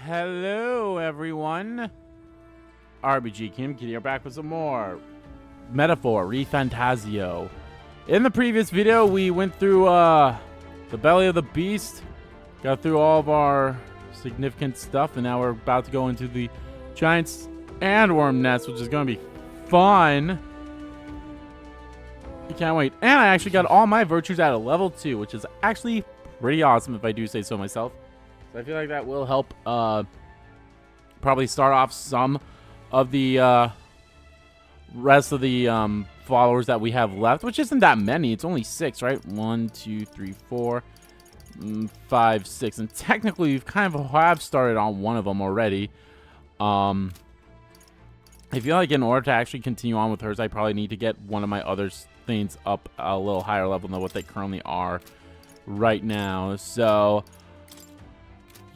Hello, everyone. RBG Kim Kitty are back with some more Metaphor ReFantazio. In the previous video, we went through the belly of the beast, got through all of our significant stuff, and now we're about to go into the giant sandworm nest, which is going to be fun. I can't wait. And I actually got all my virtues at a level 2, which is actually pretty awesome if I do say so myself. So I feel like that will help probably start off some of the rest of the followers that we have left, which isn't that many. It's only 6, right? 1, 2, 3, 4, 5, 6. And technically, we've kind of have started on one of them already. I feel like in order to actually continue on with hers, I probably need to get one of my other things up a little higher level than what they currently are right now. So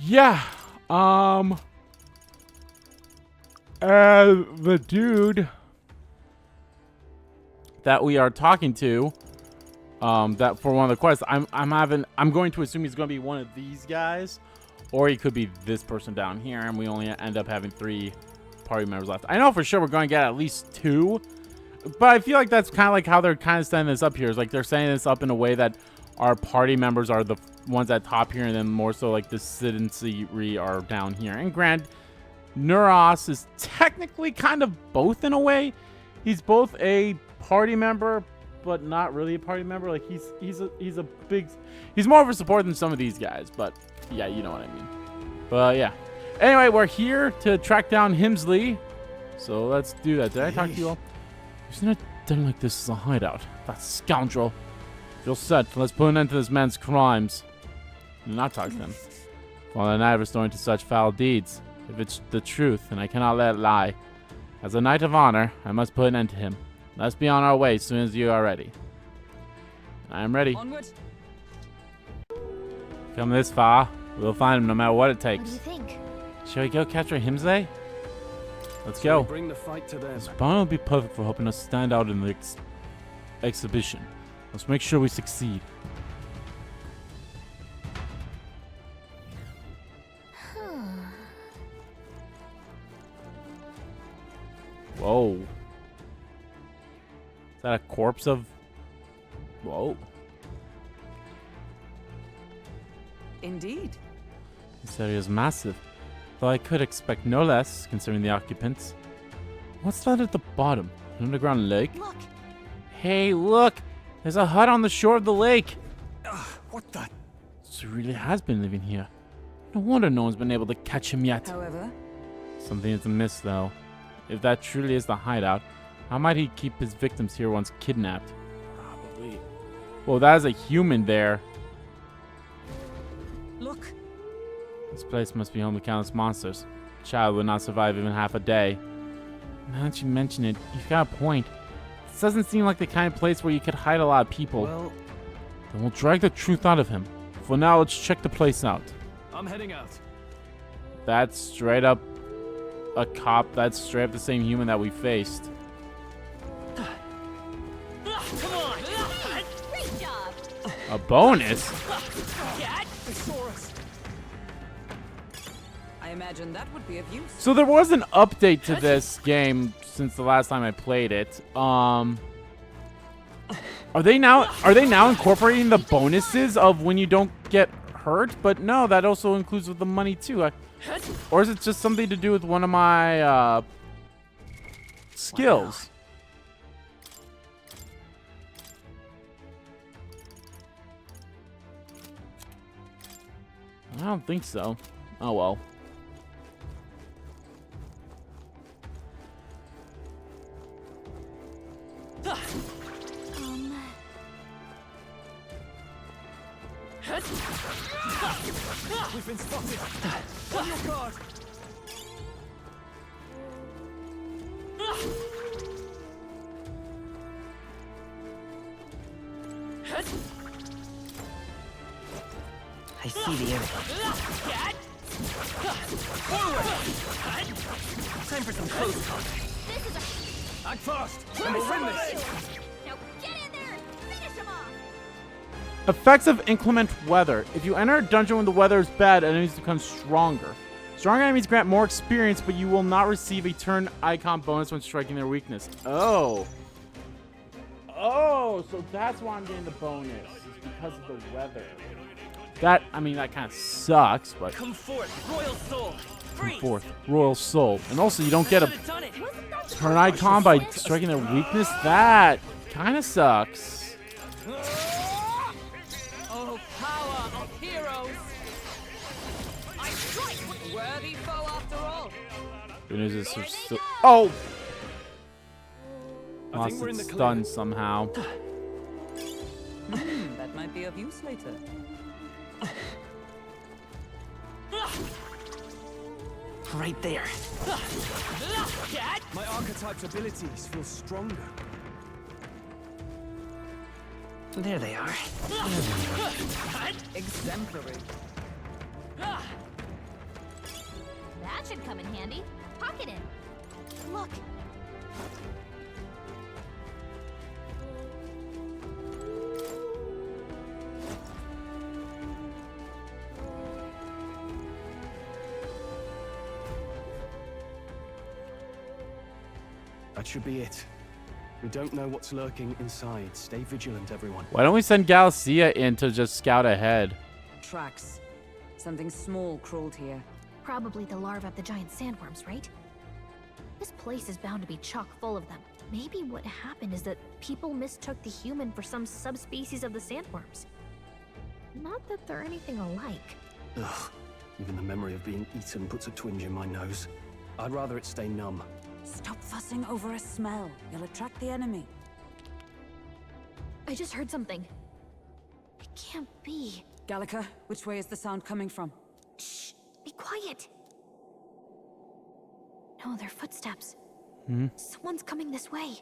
yeah, the dude that we are talking to, that for one of the quests, I'm going to assume he's going to be one of these guys, or he could be this person down here, and we only end up having 3 party members left. I know for sure we're going to get at least 2, but I feel like that's kind of like how they're kind of setting this up here. Is like they're setting this up in a way that our party members are the ones at top here, and then more so like the citizenry are down here. And Grand Neuros is technically kind of both in a way. He's both a party member, but not really a party member. Like he's more of a support than some of these guys. But yeah, you know what I mean. But yeah. Anyway, we're here to track down Heismay. So let's do that. Did I talk to you all? Isn't it done like this is a hideout? That scoundrel. Feel set. Let's put an end to this man's crimes. Do not talk to him. While the night restoring to such foul deeds. If it's the truth, then I cannot let it lie. As a knight of honor, I must put an end to him. Let's be on our way as soon as you are ready. I am ready. Onward. Come this far, we'll find him no matter what it takes. What do you think? Shall we go capture Heismay? Let's Shall go. we bring the fight to them? This barn will be perfect for helping us stand out in the exhibition. Let's make sure we succeed. Whoa. Is that a corpse of... Whoa. Indeed. This area is massive, though I could expect no less, considering the occupants. What's that at the bottom? An underground lake? Look, Hey, look! There's a hut on the shore of the lake! What the? So he really has been living here. No wonder no one's been able to catch him yet. However, Something is amiss, though. If that truly is the hideout, how might he keep his victims here once kidnapped? Probably. Well, that is a human there. look. This place must be home to countless monsters. A child would not survive even half a day. Now that you mention it, you've got a point. This doesn't seem like the kind of place where you could hide a lot of people. Well, Then we'll drag the truth out of him. For now, let's check the place out. I'm heading out. That's straight up a cop. That's straight up the same human that we faced. Come on. great job. A bonus? They saw us. I imagine that would be of use. So there was an update to this game since the last time I played it. Are they now incorporating the bonuses of when you don't get hurt? But no, that also includes with the money too. Or is it just something to do with one of my skills? I don't think so. Oh well. We've been spotted. On your guard. I see the area. Time for some close combat. Act fast, and we'll win this. Now get in there and finish him off. Effects of inclement weather. If you enter a dungeon when the weather is bad, enemies become stronger. Strong enemies grant more experience, but you will not receive a turn icon bonus when striking their weakness. Oh. Oh, so that's why I'm getting the bonus. It's because of the weather. That, I mean, that kind of sucks, but... Come forth, Royal Soul. Come forth, Royal Soul. And also, you don't get a turn icon by striking their weakness? That kind of sucks. Oh, power of heroes! I strike! Worthy foe after all. Good news is we're still... Oh! I Lost think we're in its the stun somehow. That might be of use later. Right there. My archetype's abilities feel stronger. There they are. Exemplary. That should come in handy. Pocket it. Look. That should be it. We don't know what's lurking inside. Stay vigilant, everyone. Why don't we send Galacia in to just scout ahead? Tracks. Something small crawled here. Probably the larvae of the giant sandworms, right? This place is bound to be chock full of them. Maybe what happened is that people mistook the human for some subspecies of the sandworms. Not that they're anything alike. Ugh. Even the memory of being eaten puts a twinge in my nose. I'd rather it stay numb. Stop fussing over a smell. You'll attract the enemy. I just heard something. It can't be. Gallica, which way is the sound coming from? Shh! Be quiet! No, they're footsteps. Someone's coming this way.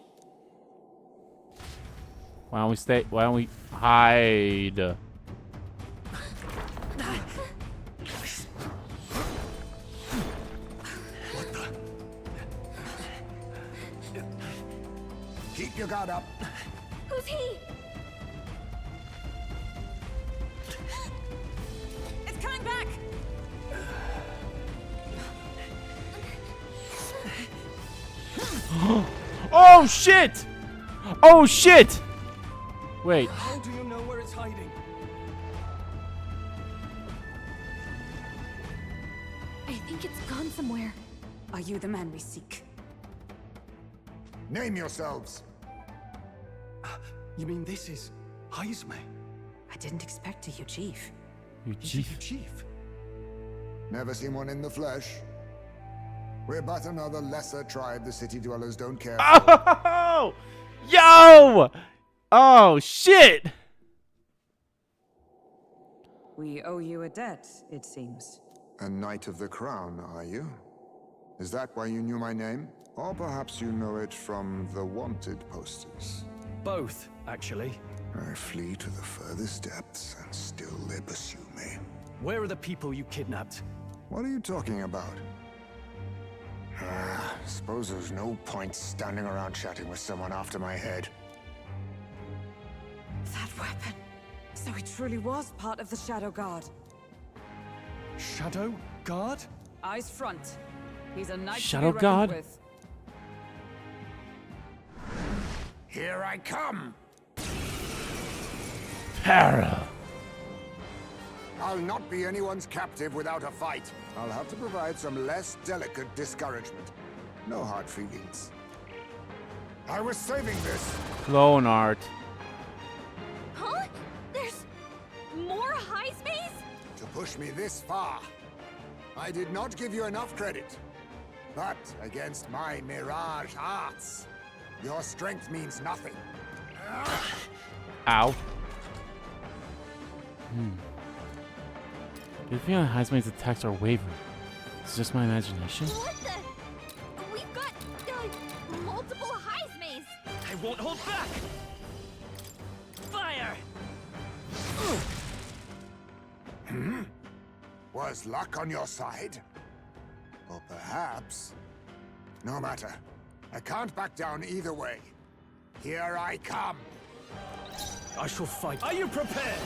Why don't we stay? Why don't we hide? Keep your guard up. Who's he? It's coming back! Oh shit! Oh shit! Wait. How do you know where it's hiding? I think it's gone somewhere. Are you the man we seek? Name yourselves. You mean this is Heismay? I didn't expect to, you chief. You Is he chief. your chief? Never seen one in the flesh. We're but another lesser tribe the city dwellers don't care for. Oh! Yo! Oh shit! We owe you a debt, it seems. A Knight of the Crown, are you? Is that why you knew my name? Or perhaps you know it from the wanted posters. Both, actually. I flee to the furthest depths, and still they pursue me. Where are the people you kidnapped? What are you talking about? Suppose there's no point standing around chatting with someone after my head. That weapon. So he truly was part of the Shadow Guard. Shadow Guard? Eyes front. He's a knight Shadow to be reckoned Guard? with. Here I come! Para. I'll not be anyone's captive without a fight. I'll have to provide some less delicate discouragement. No hard feelings. I was saving this. Clone art. Huh? There's more Heismays? To push me this far. I did not give you enough credit. But against my mirage arts, your strength means nothing. Ow. The feeling Heismay's attacks are wavering. It's just my imagination. What the? We've got multiple Heismays. I won't hold back! Fire! Was luck on your side? Or perhaps... No matter. I can't back down either way. Here I come. I shall fight. Are you prepared?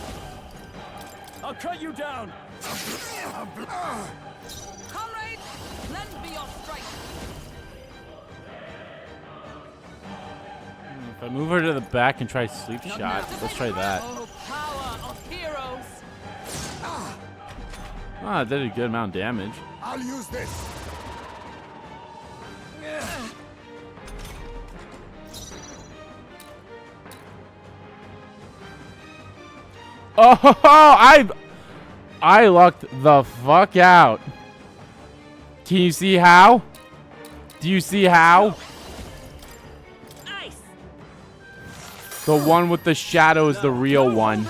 I'll cut you down! Comrades, I move her to the back and try sleep shot, let's try that. Oh, power of heroes! Ah, it did a good amount of damage. I'll use this. Oh, I lucked the fuck out. Can you see how? Do you see how? Ice! The one with the shadow is the real one.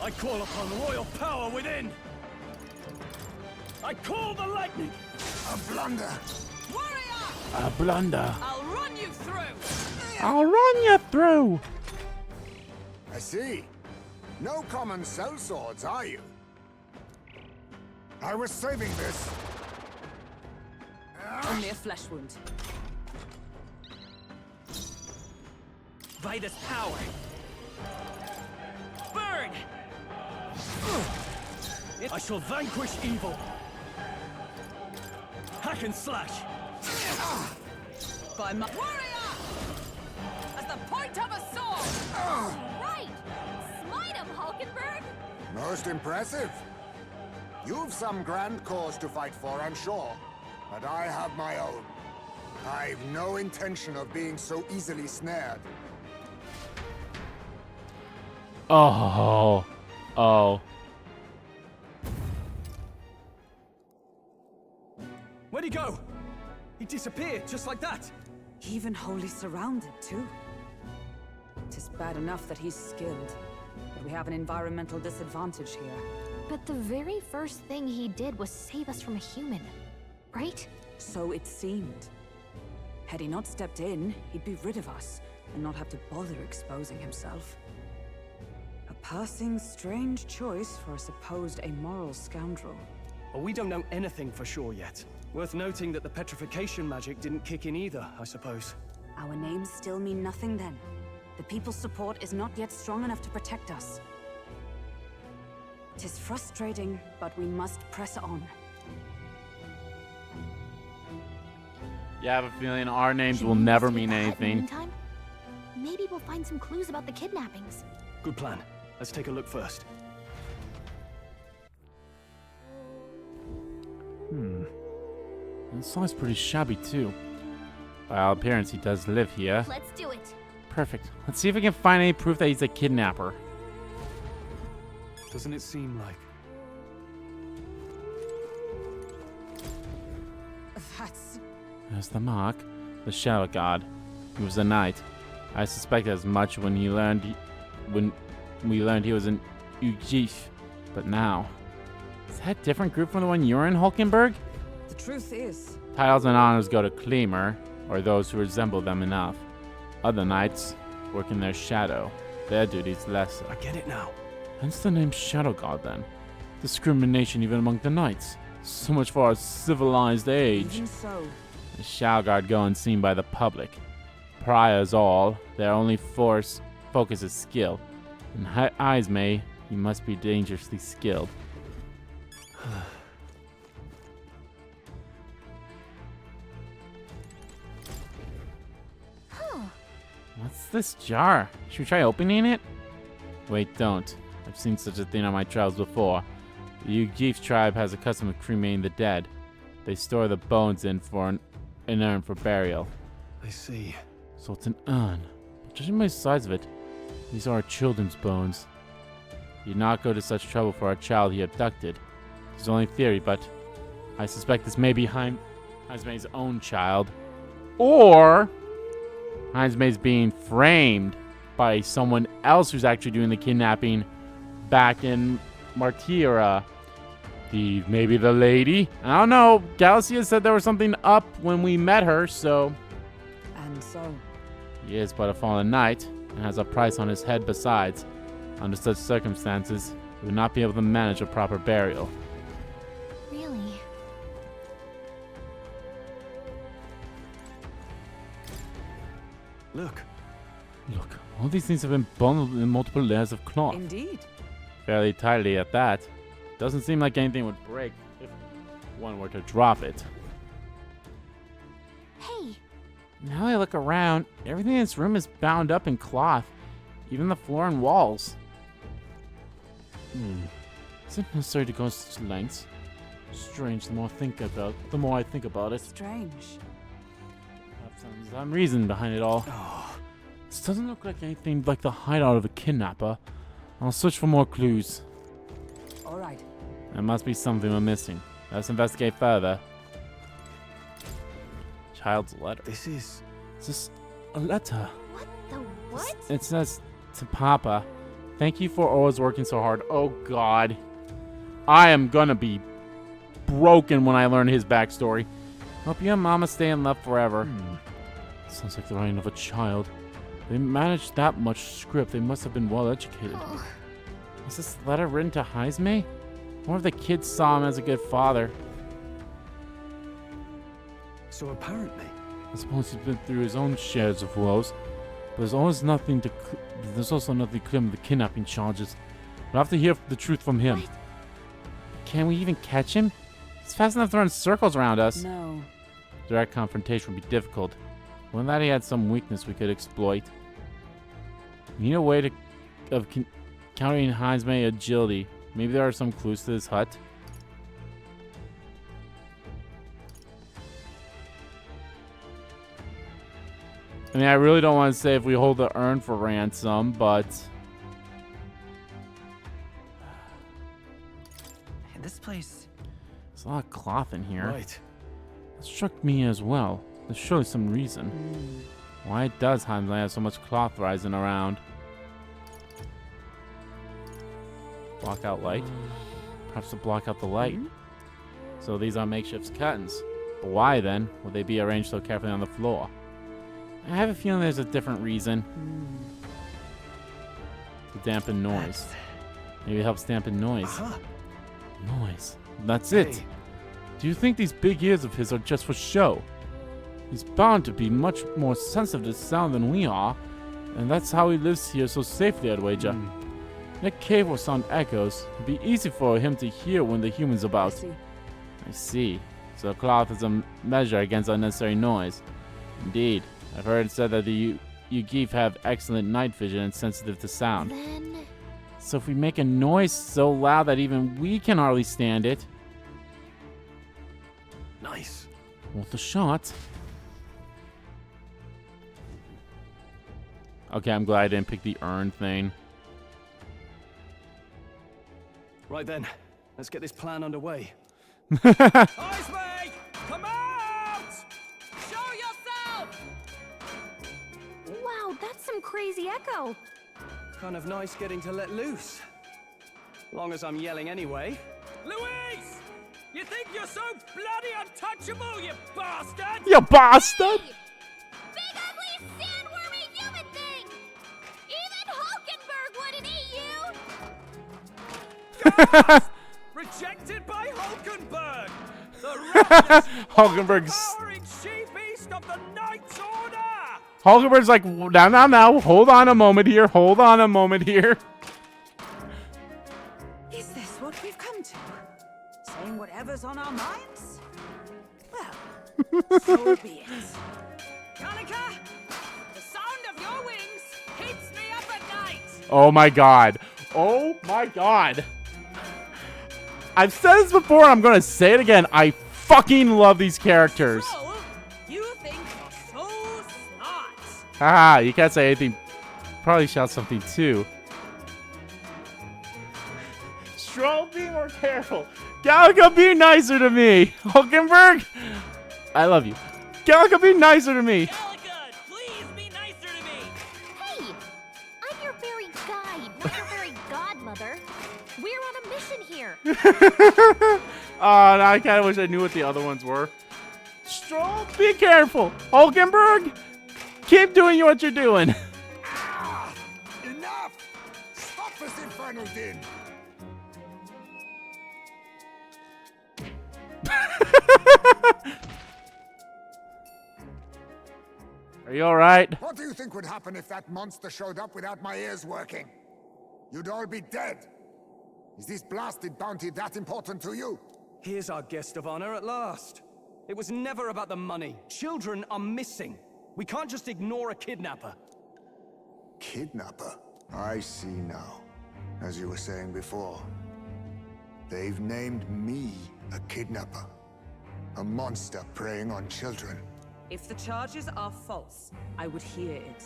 I call upon royal power within. I call the lightning. A blunder. Warrior! A blunder. I'll run you through! I'll run you through. I see. No common sellswords, are you? I was saving this. Only a flesh wound. By this power. Burn! I shall vanquish evil. Hack and slash. By my warrior! As the point of a sword! Right! Smite him, Hulkenberg! Most impressive. You've some grand cause to fight for, I'm sure. But I have my own. I've no intention of being so easily snared. Oh. Oh. Where'd he go? He disappeared just like that. Even wholly surrounded, too. Tis bad enough that he's skilled, but we have an environmental disadvantage here. But the very first thing he did was save us from a human, right? So it seemed. Had he not stepped in, he'd be rid of us, and not have to bother exposing himself. A passing, strange choice for a supposed amoral scoundrel. Well, we don't know anything for sure yet. Worth noting that the petrification magic didn't kick in either, I suppose. Our names still mean nothing then. The people's support is not yet strong enough to protect us. 'Tis frustrating, but we must press on. Yeah, I have a feeling our names Should will we never investigate mean the hut in the anything. meantime? Maybe we'll find some clues about the kidnappings. Good plan. Let's take a look first. This song's pretty shabby too. By all appearance, he does live here. Let's do it. Perfect. Let's see if we can find any proof that he's a kidnapper. Doesn't it seem like... That's... There's the mark. The Shadow God. He was a knight. I suspected as much when we learned he was an Ugif. But now... Is that a different group from the one you're in, Hulkenberg? The truth is... Titles and honors go to Klemer, or those who resemble them enough. Other knights work in their shadow. Their duties lesser. I get it now. Hence the name Shadow God, then. Discrimination even among the knights. So much for our civilized age. Even so, The Shadow Guard go unseen by the public. Pariahs all, their only focus is skill. In Heismay, you must be dangerously skilled. What's this jar? Should we try opening it? Wait, don't. I've seen such a thing on my travels before. The Ugif tribe has a custom of cremating the dead. They store the bones in for an urn for burial. I see. So it's an urn. But judging by the size of it, these are our children's bones. He did not go to such trouble for a child he abducted. It's only theory, but I suspect this may be Heismay's own child. Or Heismay's being framed by someone else who's actually doing the kidnapping back in Martira. Maybe the lady? I don't know. Galacia said there was something up when we met her, so... and so. He is but a fallen knight, and has a price on his head besides. Under such circumstances, he would not be able to manage a proper burial. Really? Look. Look, all these things have been bundled in multiple layers of cloth. Indeed. Fairly tightly at that. Doesn't seem like anything would break if one were to drop it. Hey, Now I look around, everything in this room is bound up in cloth, even the floor and walls. Is it necessary to go such lengths? Strange. The more I think about it. Strange. Perhaps there's some reason behind it all. This doesn't look like anything like the hideout of a kidnapper. I'll search for more clues. All right. There must be something we're missing. Let's investigate further. Child's letter. Is this a letter? What the what? It says to Papa, thank you for always working so hard. Oh God. I am gonna be broken when I learn his backstory. Hope you and Mama stay in love forever. Sounds like the writing of a child. They managed that much script. They must have been well educated. Was this letter written to Heismay? Or if the kids saw him as a good father? So apparently, I suppose he's been through his own shares of woes. But there's also nothing clear with the kidnapping charges. We'll have to hear the truth from him. What? Can we even catch him? He's fast enough to run circles around us. No. Direct confrontation would be difficult. One that he had some weakness we could exploit. We need a way of countering Heismay's agility. Maybe there are some clues to this hut. I mean, I really don't want to say if we hold the urn for ransom, but... This place... There's a lot of cloth in here. right. It struck me as well. There's surely some reason. Why does Heismay have so much cloth rising around? Block out light? Perhaps to block out the light. So these are makeshift curtains. But why then would they be arranged so carefully on the floor? I have a feeling there's a different reason. To dampen noise. Maybe it helps dampen noise. Noise. That's it. Hey. Do you think these big ears of his are just for show? He's bound to be much more sensitive to sound than we are, and that's how he lives here so safely, I'd wager. That cave will sound echoes. It'd be easy for him to hear when the human's about. I see. So cloth is a measure against unnecessary noise. Indeed. I've heard it said that the Yugeef have excellent night vision and sensitive to sound. Then... So if we make a noise so loud that even we can hardly stand it... Nice. Worth a shot. Okay, I'm glad I didn't pick the urn thing. Right then, let's get this plan underway. Heismay! Come out! Show yourself! Wow, that's some crazy echo. Kind of nice getting to let loose. Long as I'm yelling anyway. Louise! You think you're so bloody untouchable, you bastard? You bastard! Big ugly sandwormy human thing! Even Hulkenberg wouldn't eat you! Rejected by Hulkenberg! The reckless, Hulkenberg's... powering chief beast of the Knight's Order! Hulkenberg's like, now. Hold on a moment here. Hold on a moment here. Is this what we've come to? Saying whatever's on our minds? Well, so be it. Kalika, the sound of your wings keeps me up at night! Oh my god. Oh my god. I've said this before and I'm going to say it again. I fucking love these characters. So, you think you're so smart? Haha, you can't say anything. Probably shout something too. Stroll, be more careful. Gallica, be nicer to me. Hulkenberg, I love you. Gallica, be nicer to me. Kalika, please be nicer to me! Hey! I'm your fairy guide, not your fairy godmother. We're on a mission here. Oh, now I kind of wish I knew what the other ones were. Stroll, be careful. Hulkenberg, keep doing what you're doing. Ah! Enough! Stop this infernal din! Are you alright? What do you think would happen if that monster showed up without my ears working? You'd all be dead. Is this blasted bounty that important to you? Here's our guest of honor at last. It was never about the money. Children are missing. We can't just ignore a kidnapper. Kidnapper? I see now. As you were saying before, they've named me a kidnapper. A monster preying on children. If the charges are false, I would hear it.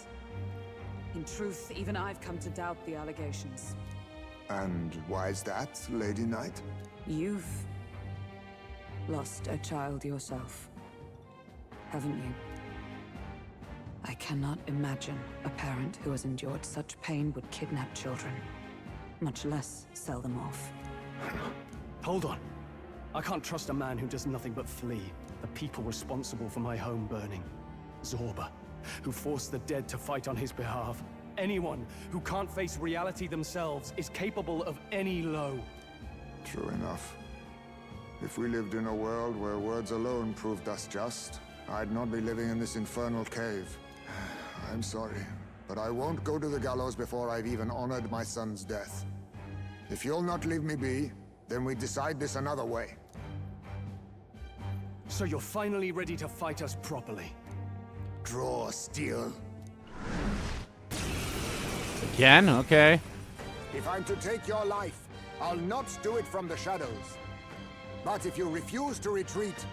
In truth, even I've come to doubt the allegations. And why is that, Lady Knight? You've lost a child yourself, haven't you? I cannot imagine a parent who has endured such pain would kidnap children, much less sell them off. Hold on. I can't trust a man who does nothing but flee the people responsible for my home burning. Zorba, who forced the dead to fight on his behalf. Anyone who can't face reality themselves is capable of any low. True enough. If we lived in a world where words alone proved us just, I'd not be living in this infernal cave. I'm sorry, but I won't go to the gallows before I've even honored my son's death. If you'll not leave me be, then we decide this another way. So you're finally ready to fight us properly. Draw steel. Again? Okay. If I'm to take your life, I'll not do it from the shadows. But if you refuse to retreat,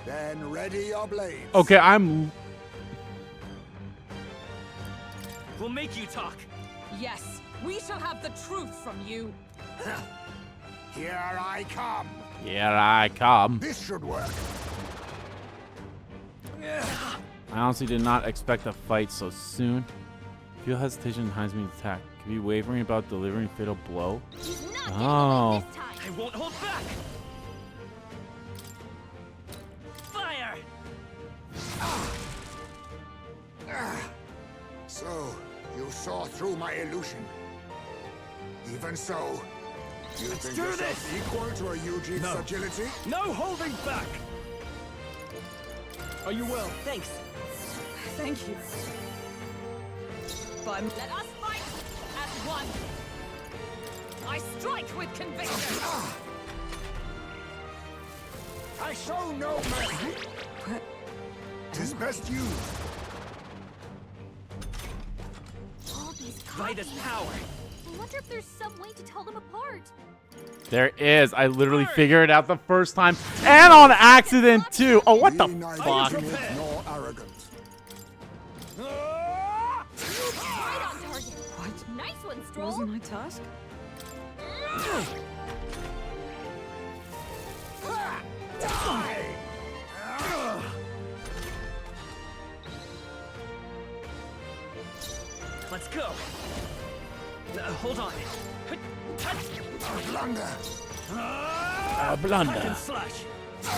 then ready your blades. Okay, I'm... We'll make you talk. Yes, we shall have the truth from you. Here I come. Here I come. This should work. I honestly did not expect a fight so soon. Feel hesitation in Heismay's attack. Could be wavering about delivering fatal blow. He's not getting Oh. away this time. I won't hold back. Fire! So, you saw through my illusion. Even so, you think do yourself equal to a Eugene's No. agility? No holding back! Are you well? Thanks. Thank you. But let us fight as one. I strike with conviction. I show no mercy. Tis best used. All these Vitus copies. power. I wonder if there's some way to tell them apart. There is. I literally figured it out the first time. And on accident, too. Oh, what the Be neither fuck? timid nor arrogant. Right on target. What? Nice one, Stroll. Wasn't my task? Let's go. Hold on. A blunder. A blunder. Slash. For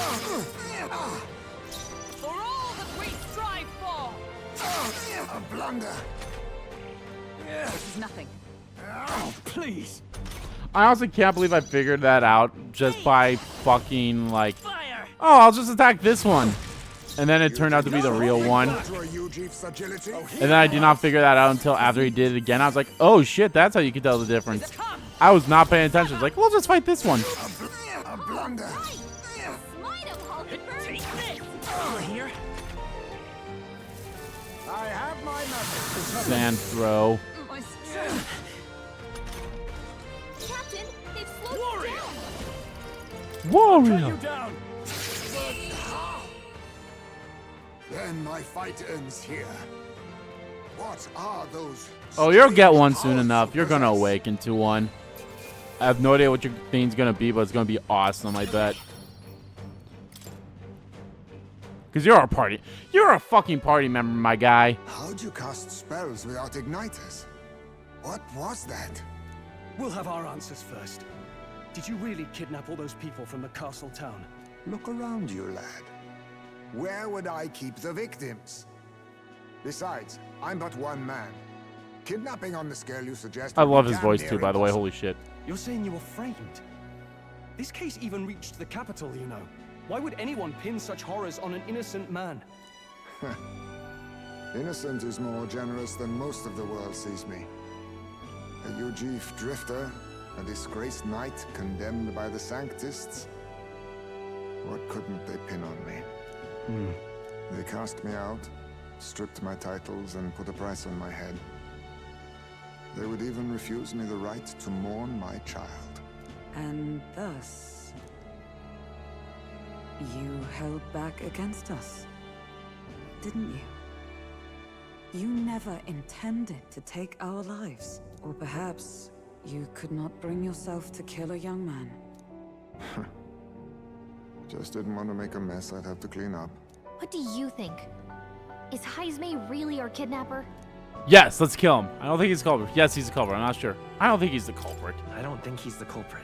all that we strive for. A blunder. This is nothing. Please. I also can't believe I figured that out just by fucking, like... Fire. Oh, I'll just attack this one. And then it turned out to be the real one. To a Eugene's agility? And then I did not figure that out until after he did it again. I was like, oh shit, that's how you can tell the difference. I was not paying attention. I was like, we'll just fight this one. A blunder. Smite him, Hulkenberg. Take this. Over here. I have my method. Sand throw. My strength. Captain, they've slowed Warrior. you down. Warrior. You down. Then my fight ends here. What are those? Oh, you'll get strange one soon powers enough. you You're gonna possess? awaken to one. I have no idea what your thing's gonna be, but it's gonna be awesome, I bet. Because you're a party. You're a fucking party member, my guy. How'd you cast spells without igniters? What was that? We'll have our answers first. Did you really kidnap all those people from the castle town? Look around you, lad. Where would I keep the victims? Besides, I'm but one man. Kidnapping on the scale you suggest. I would be love his damn voice near too, by the way. impossible. Holy shit. You're saying you were framed? This case even reached the capital, you know. Why would anyone pin such horrors on an innocent man? Innocent is more generous than most of the world sees me. A Eugene drifter, a disgraced knight condemned by the Sanctists. What couldn't they pin on me? They cast me out, stripped my titles, and put a price on my head. They would even refuse me the right to mourn my child. And thus, you held back against us, didn't you? You never intended to take our lives. Or perhaps you could not bring yourself to kill a young man. Just didn't want to make a mess I'd have to clean up. What do you think? Is Heismay really our kidnapper? Yes, let's kill him. I don't think he's the culprit. Yes, he's the culprit. I'm not sure. I don't think he's the culprit. I don't think he's the culprit.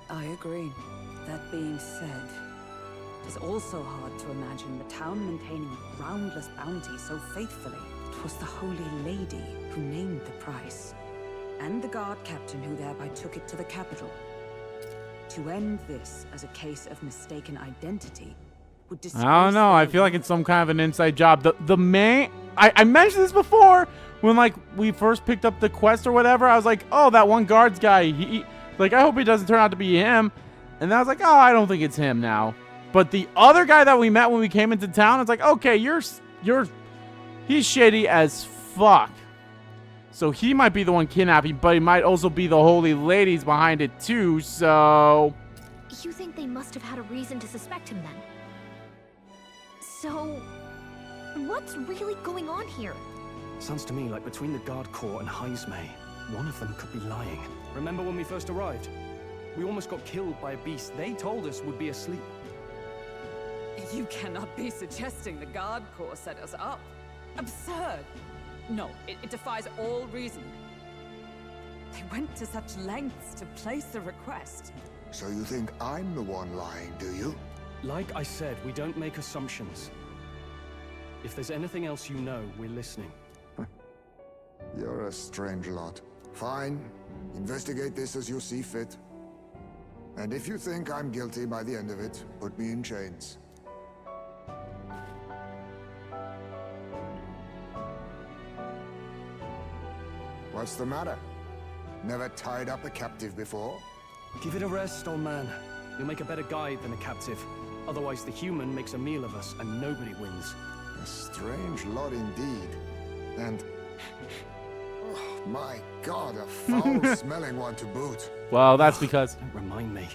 I agree. That being said, it is also hard to imagine the town maintaining a groundless bounty so faithfully. It was the Holy Lady who named the price, and the guard captain who thereby took it to the capital. To end this as a case of mistaken identity would disgrace I don't know. I feel like it's some kind of an inside job. The main... I mentioned this before when, like, we first picked up the quest or whatever. I was like, oh, that one guards guy. He like, I hope it doesn't turn out to be him. And then I was like, oh, I don't think it's him now. But the other guy that we met when we came into town, it's like, okay, he's shady as fuck. So he might be the one kidnapping, but he might also be the holy ladies behind it too, so... You think they must have had a reason to suspect him then? So, what's really going on here? Sounds to me like between the guard corps and Heismay, one of them could be lying. Remember when we first arrived? We almost got killed by a beast they told us would be asleep. You cannot be suggesting the guard corps set us up. Absurd. No, it defies all reason. They went to such lengths to place the request. So you think I'm the one lying, do you? Like I said, we don't make assumptions. If there's anything else you know, we're listening. You're a strange lot. Fine. Investigate this as you see fit. And if you think I'm guilty by the end of it, put me in chains. What's the matter? Never tied up a captive before? Give it a rest, old man. You'll make a better guide than a captive. Otherwise, the human makes a meal of us, and nobody wins. A strange lot indeed. And... oh, my God, a foul-smelling one to boot. Well, that's because... Don't remind me.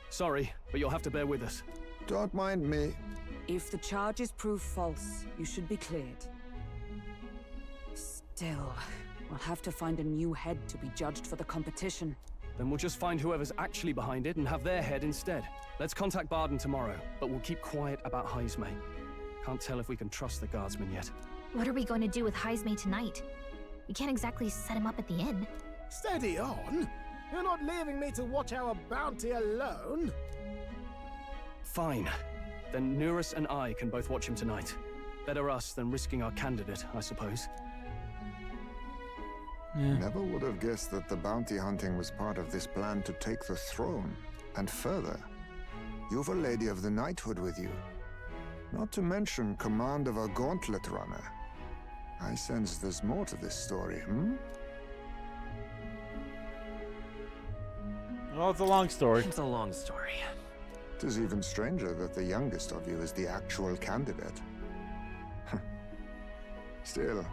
Sorry, but you'll have to bear with us. Don't mind me. If the charges prove false, you should be cleared. Still, we'll have to find a new head to be judged for the competition. Then we'll just find whoever's actually behind it and have their head instead. Let's contact Barden tomorrow, but we'll keep quiet about Heismay. Can't tell if we can trust the guardsman yet. What are we going to do with Heismay tonight? We can't exactly set him up at the inn. Steady on. You're not leaving me to watch our bounty alone. Fine. Then Nurus and I can both watch him tonight. Better us than risking our candidate, I suppose. Never would have guessed that the bounty hunting was part of this plan to take the throne. And further, you've a lady of the knighthood with you. Not to mention command of a gauntlet runner. I sense there's more to this story, Well, it's a long story. It's a long story. It is even stranger that the youngest of you is the actual candidate. Still,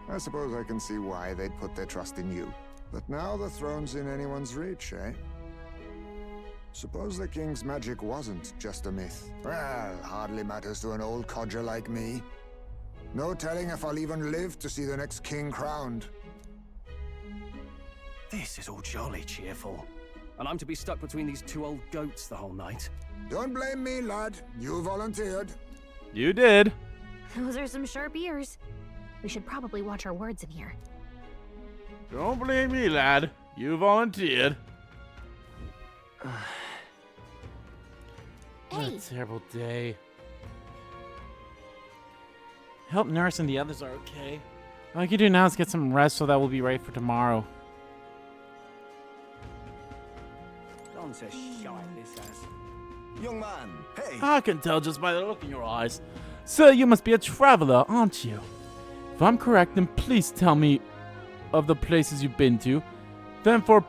I suppose I can see why they'd put their trust in you. But now the throne's in anyone's reach, eh? Suppose the king's magic wasn't just a myth. Well, hardly matters to an old codger like me. No telling if I'll even live to see the next king crowned. This is all jolly cheerful. And I'm to be stuck between these two old goats the whole night. Don't blame me, lad. You volunteered. You did. Those are some sharp ears. We should probably watch our words in here. Don't blame me, lad. You volunteered. What Hey! a terrible day. I hope Nurse and the others are okay. All I can do now is get some rest so that we'll be ready for tomorrow. Gone to shite, this has. Young man, hey! I can tell just by the look in your eyes. Sir, you must be a traveler, aren't you? If I'm correct, then please tell me of the places you've been to. Then for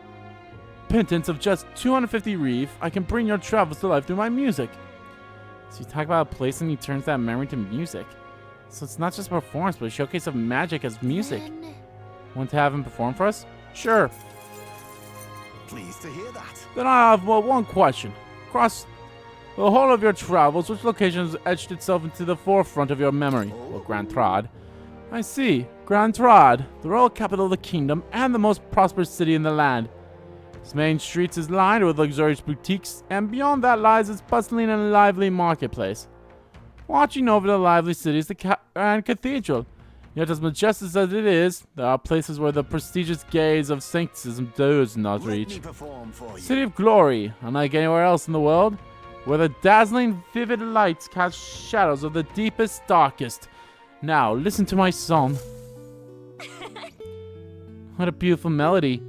pittance of just 250 reef, I can bring your travels to life through my music. So you talk about a place and he turns that memory to music. So it's not just a performance, but a showcase of magic as music. Then... Want to have him perform for us? Sure. Pleased to hear that. Then I have one question. Across the whole of your travels, which location has etched itself into the forefront of your memory? Well, Grand Trad. I see. Grand Trad, the royal capital of the kingdom and the most prosperous city in the land. Its main streets is lined with luxurious boutiques, and beyond that lies its bustling and lively marketplace. Watching over the lively city is the Grand Cathedral. Yet as majestic as it is, there are places where the prestigious gaze of sanctism does not reach. City of Glory, unlike anywhere else in the world, where the dazzling, vivid lights cast shadows of the deepest, darkest. Now, listen to my song. What a beautiful melody.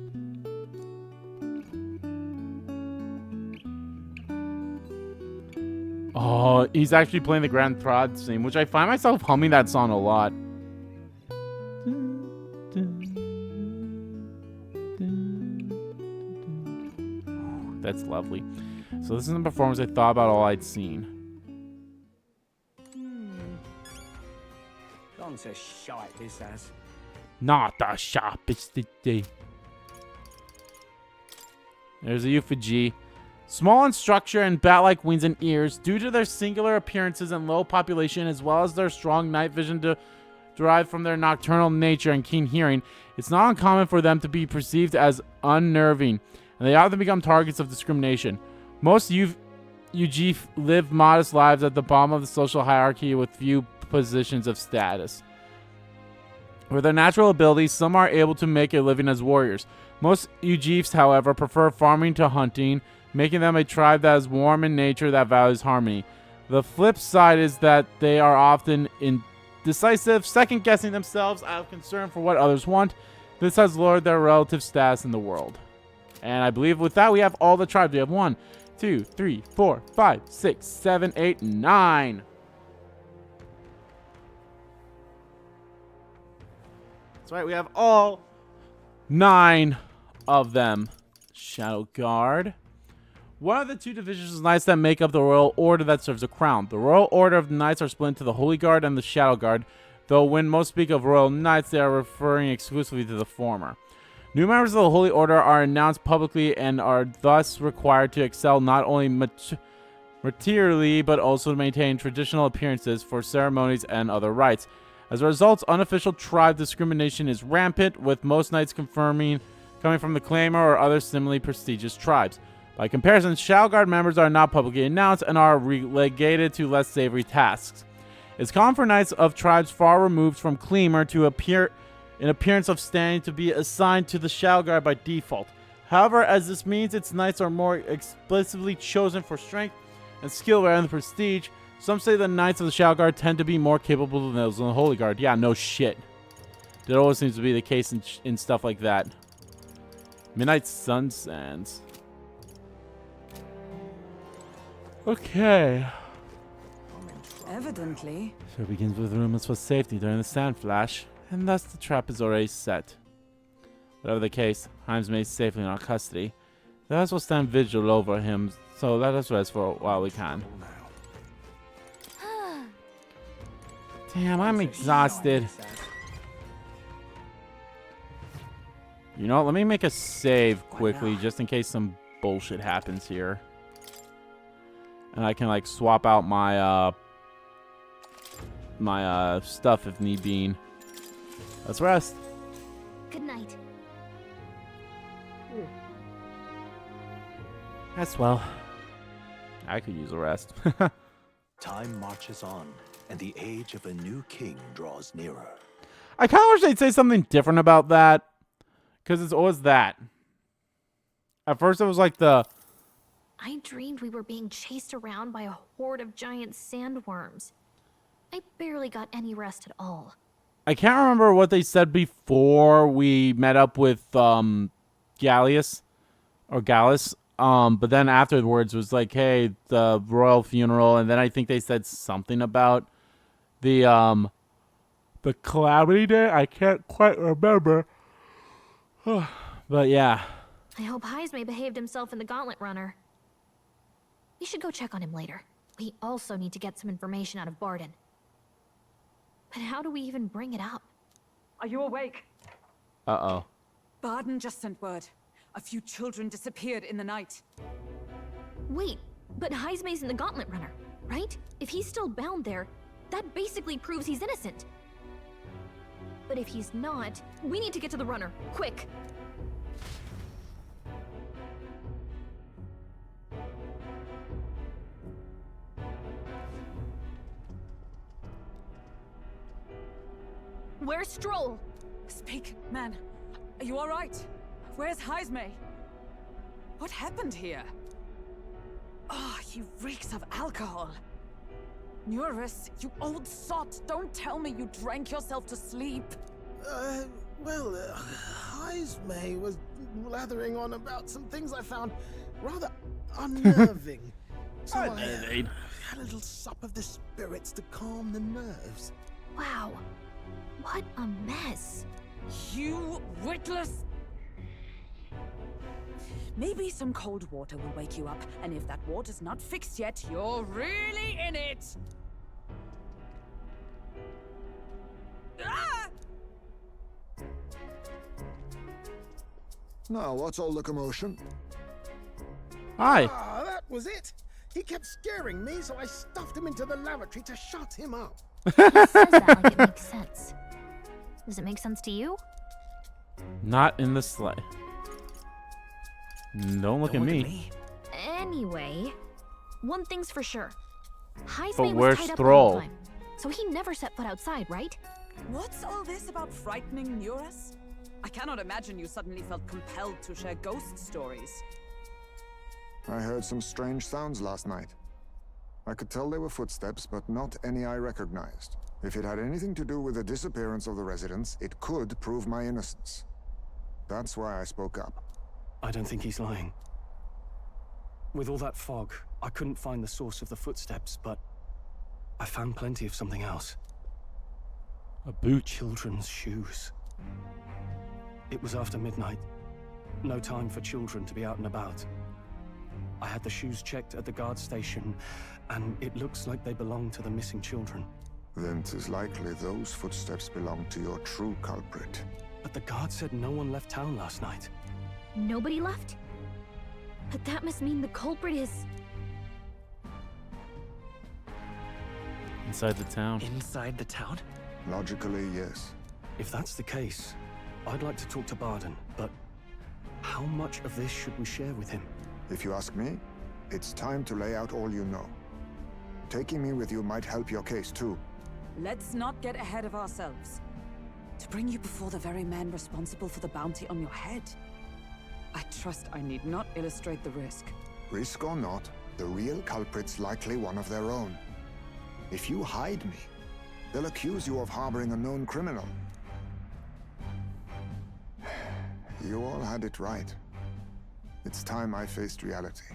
Oh, he's actually playing the Grand Trad theme, which I find myself humming that song a lot. That's lovely. So this is the performance I thought about all I'd seen. Gone to shite, this has. Not the sharpest day. There's a euphony. Small in structure and bat-like wings and ears, due to their singular appearances and low population, as well as their strong night vision derived from their nocturnal nature and keen hearing, it's not uncommon for them to be perceived as unnerving, and they often become targets of discrimination. Most UG live modest lives at the bottom of the social hierarchy with few positions of status. With their natural abilities, some are able to make a living as warriors. Most UGs, however, prefer farming to hunting, making them a tribe that is warm in nature that values harmony. The flip side is that they are often indecisive, second-guessing themselves out of concern for what others want. This has lowered their relative status in the world. And I believe with that we have all the tribes. We have 1, 2, 3, 4, 5, 6, 7, 8, 9. That's right, we have all 9 of them. Shadow Guard. One of the 2 divisions of knights that make up the Royal Order that serves a crown. The Royal Order of the Knights are split into the Holy Guard and the Shadow Guard, though when most speak of Royal Knights, they are referring exclusively to the former. New members of the Holy Order are announced publicly and are thus required to excel not only materially, but also to maintain traditional appearances for ceremonies and other rites. As a result, unofficial tribe discrimination is rampant, with most knights coming from the Claimer or other similarly prestigious tribes. By comparison, Shadow Guard members are not publicly announced and are relegated to less savory tasks. It's common for knights of tribes far removed from Claimer to appear in appearance of standing to be assigned to the Shadow Guard by default. However, as this means its knights are more explicitly chosen for strength and skill rather than prestige, some say the knights of the Shadow Guard tend to be more capable than those in the Holy Guard. Yeah, no shit. That always seems to be the case in stuff like that. Midnight Sun Sands. Okay. Evidently. So it begins with rumors for safety during the sand flash, and thus the trap is already set. Whatever the case, Heismay is safely in our custody. The others will stand vigil over him, so let us rest for a while we can. Damn, I'm exhausted. You know what, let me make a save quickly, just in case some bullshit happens here. And I can, like, swap out my, stuff if need be. Let's rest. Good night. That's well. I could use a rest. Time marches on, and the age of a new king draws nearer. I kind of wish they'd say something different about that. Because it's always that. At first it was like the... I dreamed we were being chased around by a horde of giant sandworms. I barely got any rest at all. I can't remember what they said before we met up with Gallius. Or Gallus. But then afterwards was like, hey, the royal funeral. And then I think they said something about the Calamity Day. I can't quite remember. But yeah. I hope Heismay behaved himself in the Gauntlet Runner. We should go check on him later. We also need to get some information out of Barden. But how do we even bring it up? Are you awake? Uh-oh. Barden just sent word. A few children disappeared in the night. Wait, but Heismay's in the Gauntlet Runner, right? If he's still bound there, that basically proves he's innocent. But if he's not, we need to get to the runner, quick! Where's Stroll? Speak, man. Are you all right? Where's Heismay? What happened here? Oh, he reeks of alcohol. Eurus, you old sot, don't tell me you drank yourself to sleep. Heismay was blathering on about some things I found rather unnerving. So I had a little sup of the spirits to calm the nerves. Wow, what a mess. You witless... Maybe some cold water will wake you up, and if that water's not fixed yet, you're really in it! Ah! Now, what's all the commotion? Hi. Ah, that was it. He kept scaring me, so I stuffed him into the lavatory to shut him up. He says that like it makes sense. Does it make sense to you? Not in the sleigh. Don't look at me. Anyway, one thing's for sure. Heismay But was where's tied up Thrall? all the time, so he never set foot outside, right? What's all this about frightening Eurus? I cannot imagine you suddenly felt compelled to share ghost stories. I heard some strange sounds last night. I could tell they were footsteps, but not any I recognized. If it had anything to do with the disappearance of the residents, it could prove my innocence. That's why I spoke up. I don't think he's lying. With all that fog, I couldn't find the source of the footsteps, but I found plenty of something else. A boot. Children's shoes. It was after midnight. No time for children to be out and about. I had the shoes checked at the guard station, and it looks like they belong to the missing children. Then 'tis likely those footsteps belong to your true culprit. But the guard said no one left town last night. Nobody left? But that must mean the culprit is... Inside the town. Inside the town? Logically, yes. If that's the case, I'd like to talk to Barden, but how much of this should we share with him? If you ask me, it's time to lay out all you know. Taking me with you might help your case too. Let's not get ahead of ourselves. To bring you before the very man responsible for the bounty on your head. I trust I need not illustrate the risk. Risk or not, the real culprit's likely one of their own. If you hide me, they'll accuse you of harboring a known criminal. You all had it right. It's time I faced reality.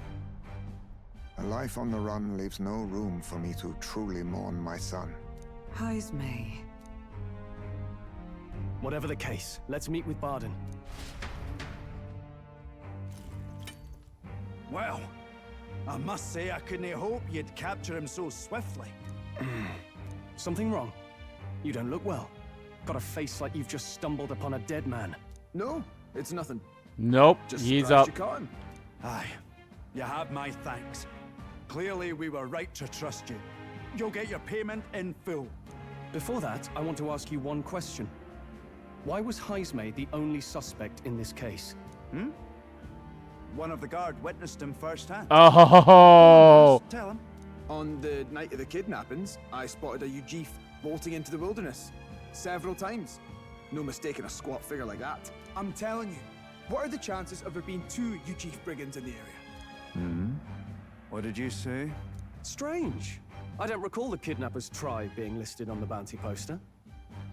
A life on the run leaves no room for me to truly mourn my son. Heismay. Whatever the case, let's meet with Barden. Well, I must say I couldn't hope you'd capture him so swiftly. Something wrong? You don't look well. Got a face like you've just stumbled upon a dead man. No, it's nothing. Nope, Just he's surprised up. you caught him. Aye, you have my thanks. Clearly we were right to trust you. You'll get your payment in full. Before that, I want to ask you one question. Why was Heismay the only suspect in this case? One of the guard witnessed him firsthand. Oh, Just tell him. On the night of the kidnappings, I spotted a Ujif bolting into the wilderness. Several times. No mistaking a squat figure like that. I'm telling you, what are the chances of there being two Ujif brigands in the area? What did you say? Strange. I don't recall the kidnappers' tribe being listed on the bounty poster.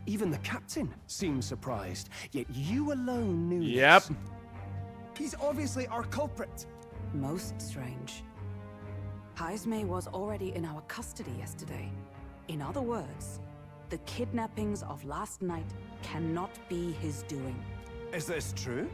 Even the captain seemed surprised, yet you alone knew yep. this. He's obviously our culprit. Most strange. Heismay was already in our custody yesterday. In other words, the kidnappings of last night cannot be his doing. Is this true?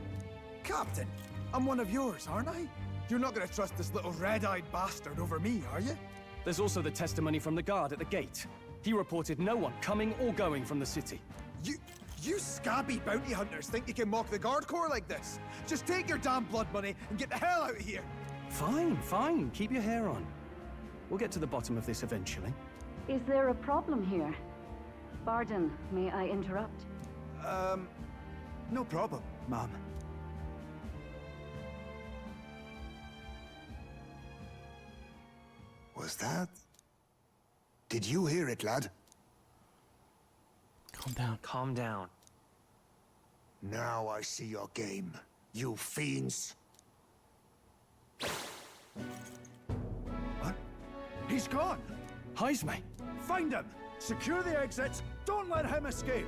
Captain, I'm one of yours, aren't I? You're not gonna trust this little red-eyed bastard over me, are you? There's also the testimony from the guard at the gate. He reported no one coming or going from the city. You scabby bounty hunters think you can mock the guard corps like this? Just take your damn blood money and get the hell out of here! Fine, fine. Keep your hair on. We'll get to the bottom of this eventually. Is there a problem here? Pardon, may I interrupt? No problem, ma'am. Was that? Did you hear it, lad? Calm down. Calm down. Now I see your game, you fiends. What? He's gone! Heismay! Find him! Secure the exits! Don't let him escape!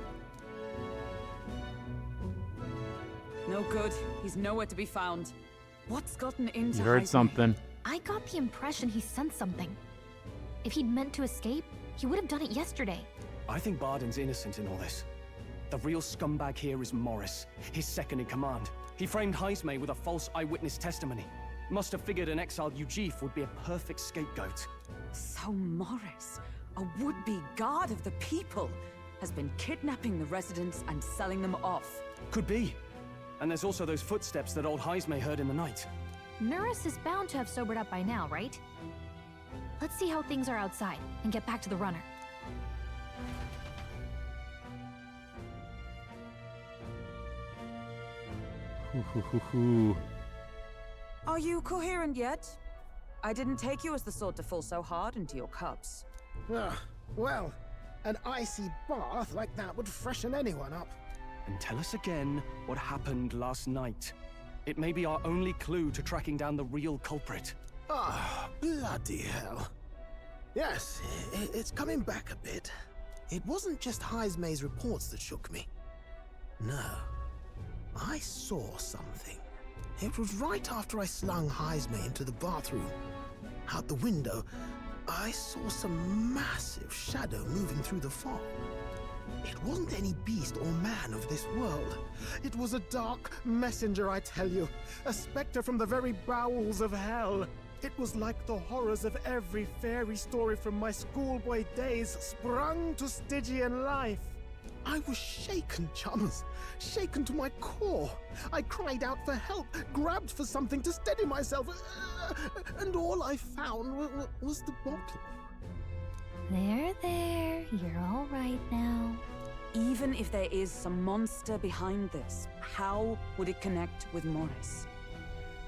No good. He's nowhere to be found. What's gotten into You heard Heismay? something. I got the impression he sensed something. If he'd meant to escape, he would have done it yesterday. I think Barden's innocent in all this. The real scumbag here is Morris, his second in command. He framed Heismay with a false eyewitness testimony. Must have figured an exiled Eugif would be a perfect scapegoat. So Morris, a would-be guard of the people, has been kidnapping the residents and selling them off. Could be. And there's also those footsteps that old Heismay heard in the night. Norris is bound to have sobered up by now, right? Let's see how things are outside and get back to the runner. Are you coherent yet? I didn't take you as the sort to fall so hard into your cups. Well, an icy bath like that would freshen anyone up. And tell us again what happened last night. It may be our only clue to tracking down the real culprit. Ah, bloody hell. Yes, it's coming back a bit. It wasn't just Heismay's reports that shook me. No, I saw something. It was right after I slung Heismay into the bathroom. Out the window, I saw some massive shadow moving through the fog. It wasn't any beast or man of this world. It was a dark messenger, I tell you. A specter from the very bowels of hell. It was like the horrors of every fairy story from my schoolboy days sprung to Stygian life. I was shaken, chums. Shaken to my core. I cried out for help, grabbed for something to steady myself, and all I found was the bottle. There. You're all right now. Even if there is some monster behind this, how would it connect with Morris?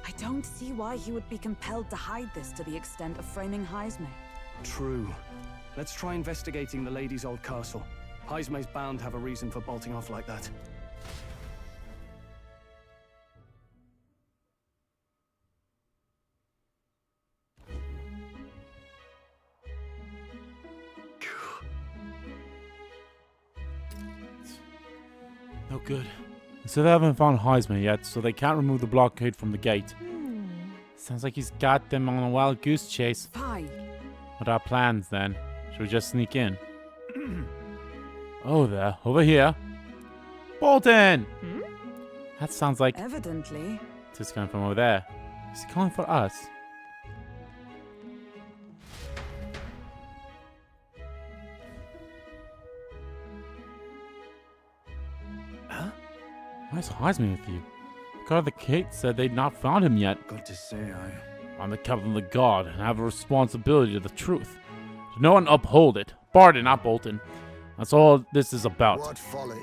I don't see why he would be compelled to hide this to the extent of framing Heismay. True. Let's try investigating the lady's old castle. Heismay's bound to have a reason for bolting off like that. No good. So they haven't found Heismay yet, so they can't remove the blockade from the gate. Sounds like he's got them on a wild goose chase. Fine. What are our plans then? Should we just sneak in? Oh, there. Over here. Bolton! That sounds like Evidently. it's coming from over there. Is he calling for us? Huh? Where's Heismay with you? The guard at the gate said they'd not found him yet. Got to say, I'm the captain of the guard and have a responsibility to the truth. To no one uphold it. Barden, not Bolton. That's all this is about. What folly.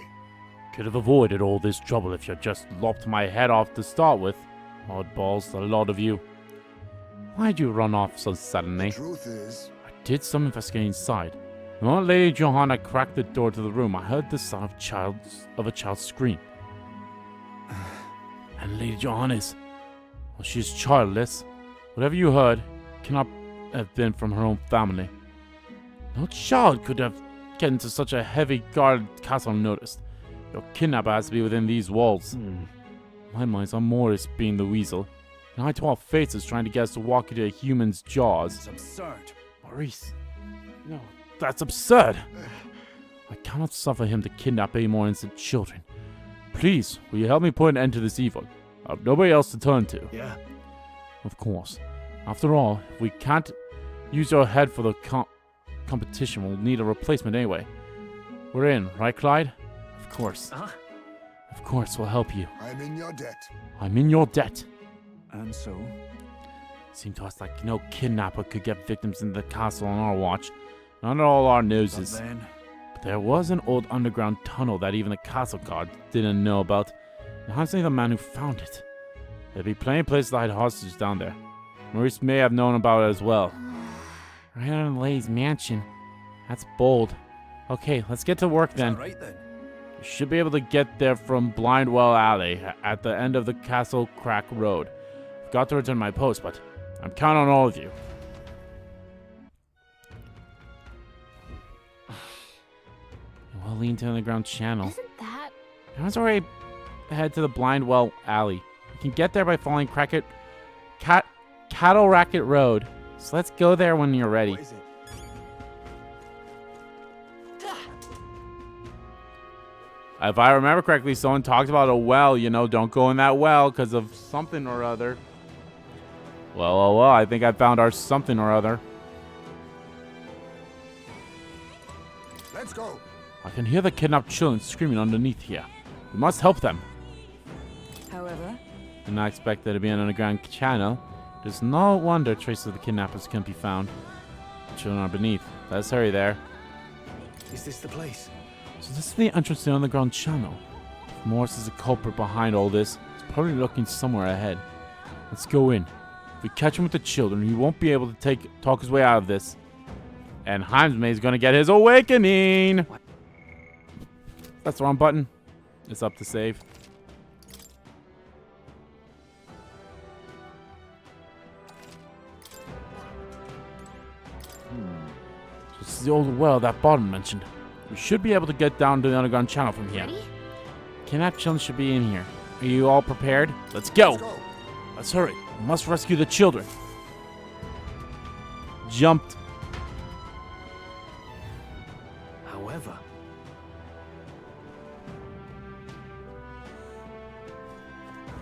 Could have avoided all this trouble if you'd just lopped my head off to start with. Oddballs, the lot of you. Why'd you run off so suddenly? The truth is, I did some investigating inside. The moment Lady Johanna cracked the door to the room, I heard the sound of a child's scream. And Lady Johanna's, well, she's childless. Whatever you heard cannot have been from her own family. No child could have gotten into such a heavy guarded castle unnoticed. Your kidnapper has to be within these walls. My mind's on Morris being the weasel. And I to our faces trying to get us to walk into a human's jaws. it's absurd. Maurice. No, that's absurd. I cannot suffer him to kidnap any more innocent children. Please, will you help me put an end to this evil? I've nobody else to turn to. Yeah. Of course. After all, if we can't use our head for the competition, we'll need a replacement anyway. We're in, right, Clyde? Of course. Of course, we'll help you. I'm in your debt. I'm in your debt. And so? Seemed to us like no kidnapper could get victims into the castle on our watch. Not on all our noses. But then... But there was an old underground tunnel that even the castle guard didn't know about. And Heismay the man who found it. There'd be plenty of places to hide hostages down there. Maurice may have known about it as well. Right on the lady's mansion. That's bold. Okay, let's get to work then. Right then. You should be able to get there from Blindwell Alley at the end of the Castle Crack Road. I've got to return my post, but I'm counting on all of you. We'll lean to the underground channel. Isn't that... Everyone's already head to the Blindwell Alley. You can get there by following Cattle Racket Road. So let's go there when you're ready. What is it? If I remember correctly, someone talked about a well. You know, don't go in that well because of something or other. Well, I think I found our something or other. Let's go. I can hear the kidnapped children screaming underneath here. We must help them. However, Did not expect there to be an underground channel. There's no wonder traces of the kidnappers can't be found. The children are beneath. Let's hurry there. Is this the place? So this is the entrance to the underground channel. If Morris is the culprit behind all this, he's probably looking somewhere ahead. Let's go in. If we catch him with the children, he won't be able to talk his way out of this. And Heismay is going to get his awakening. That's the wrong button. It's up to save. This is the old well that Bottom mentioned. We should be able to get down to the underground channel from here. Ready? Kidnapped children should be in here. Are you all prepared? Let's go! Let's go. Let's hurry. We must rescue the children. Jumped. However...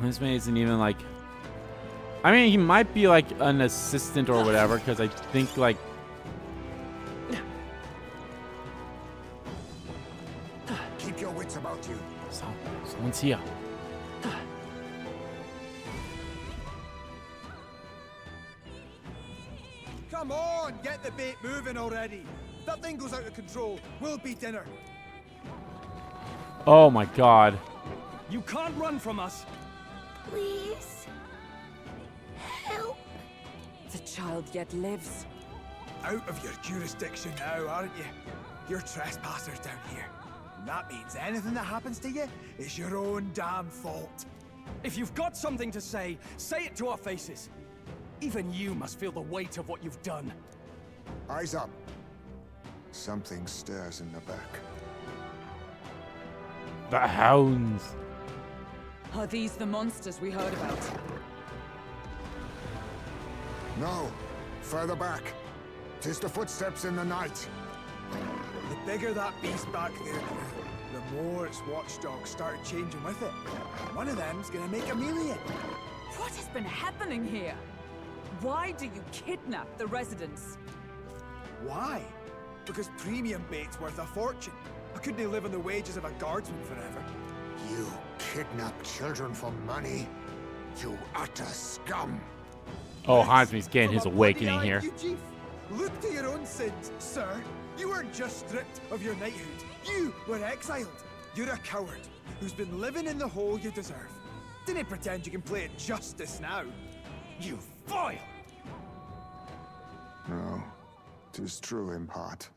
Heismay isn't even like... I mean, he might be like an assistant or whatever, because I think like... Keep your wits about you. Someone's here. Come on, get the bait moving already. If that thing goes out of control, we'll be dinner. Oh my god. You can't run from us! Please. Help. the child yet lives. Out of your jurisdiction now, aren't you? You're trespassers down here. And that means anything that happens to you is your own damn fault. If you've got something to say it to our faces. Even you must feel the weight of what you've done. Eyes up. Something stirs in the back. The hounds. Are these the monsters we heard about? No. Further back. 'Tis the footsteps in the night. The bigger that beast back there grew, the more its watchdogs started changing with it. One of them's gonna make a melee at you. What has been happening here? Why do you kidnap the residents? Why? Because premium bait's worth a fortune. I couldn't live on the wages of a guardsman forever. You kidnap children for money? You utter scum! Oh, Heismay's getting his From a awakening bloody here. eye, you chief. Look to your own sins, sir. You weren't just stripped of your knighthood. You were exiled. You're a coward who's been living in the hole you deserve. Didn't pretend you can play at justice now. You foil! No, 'tis true in part.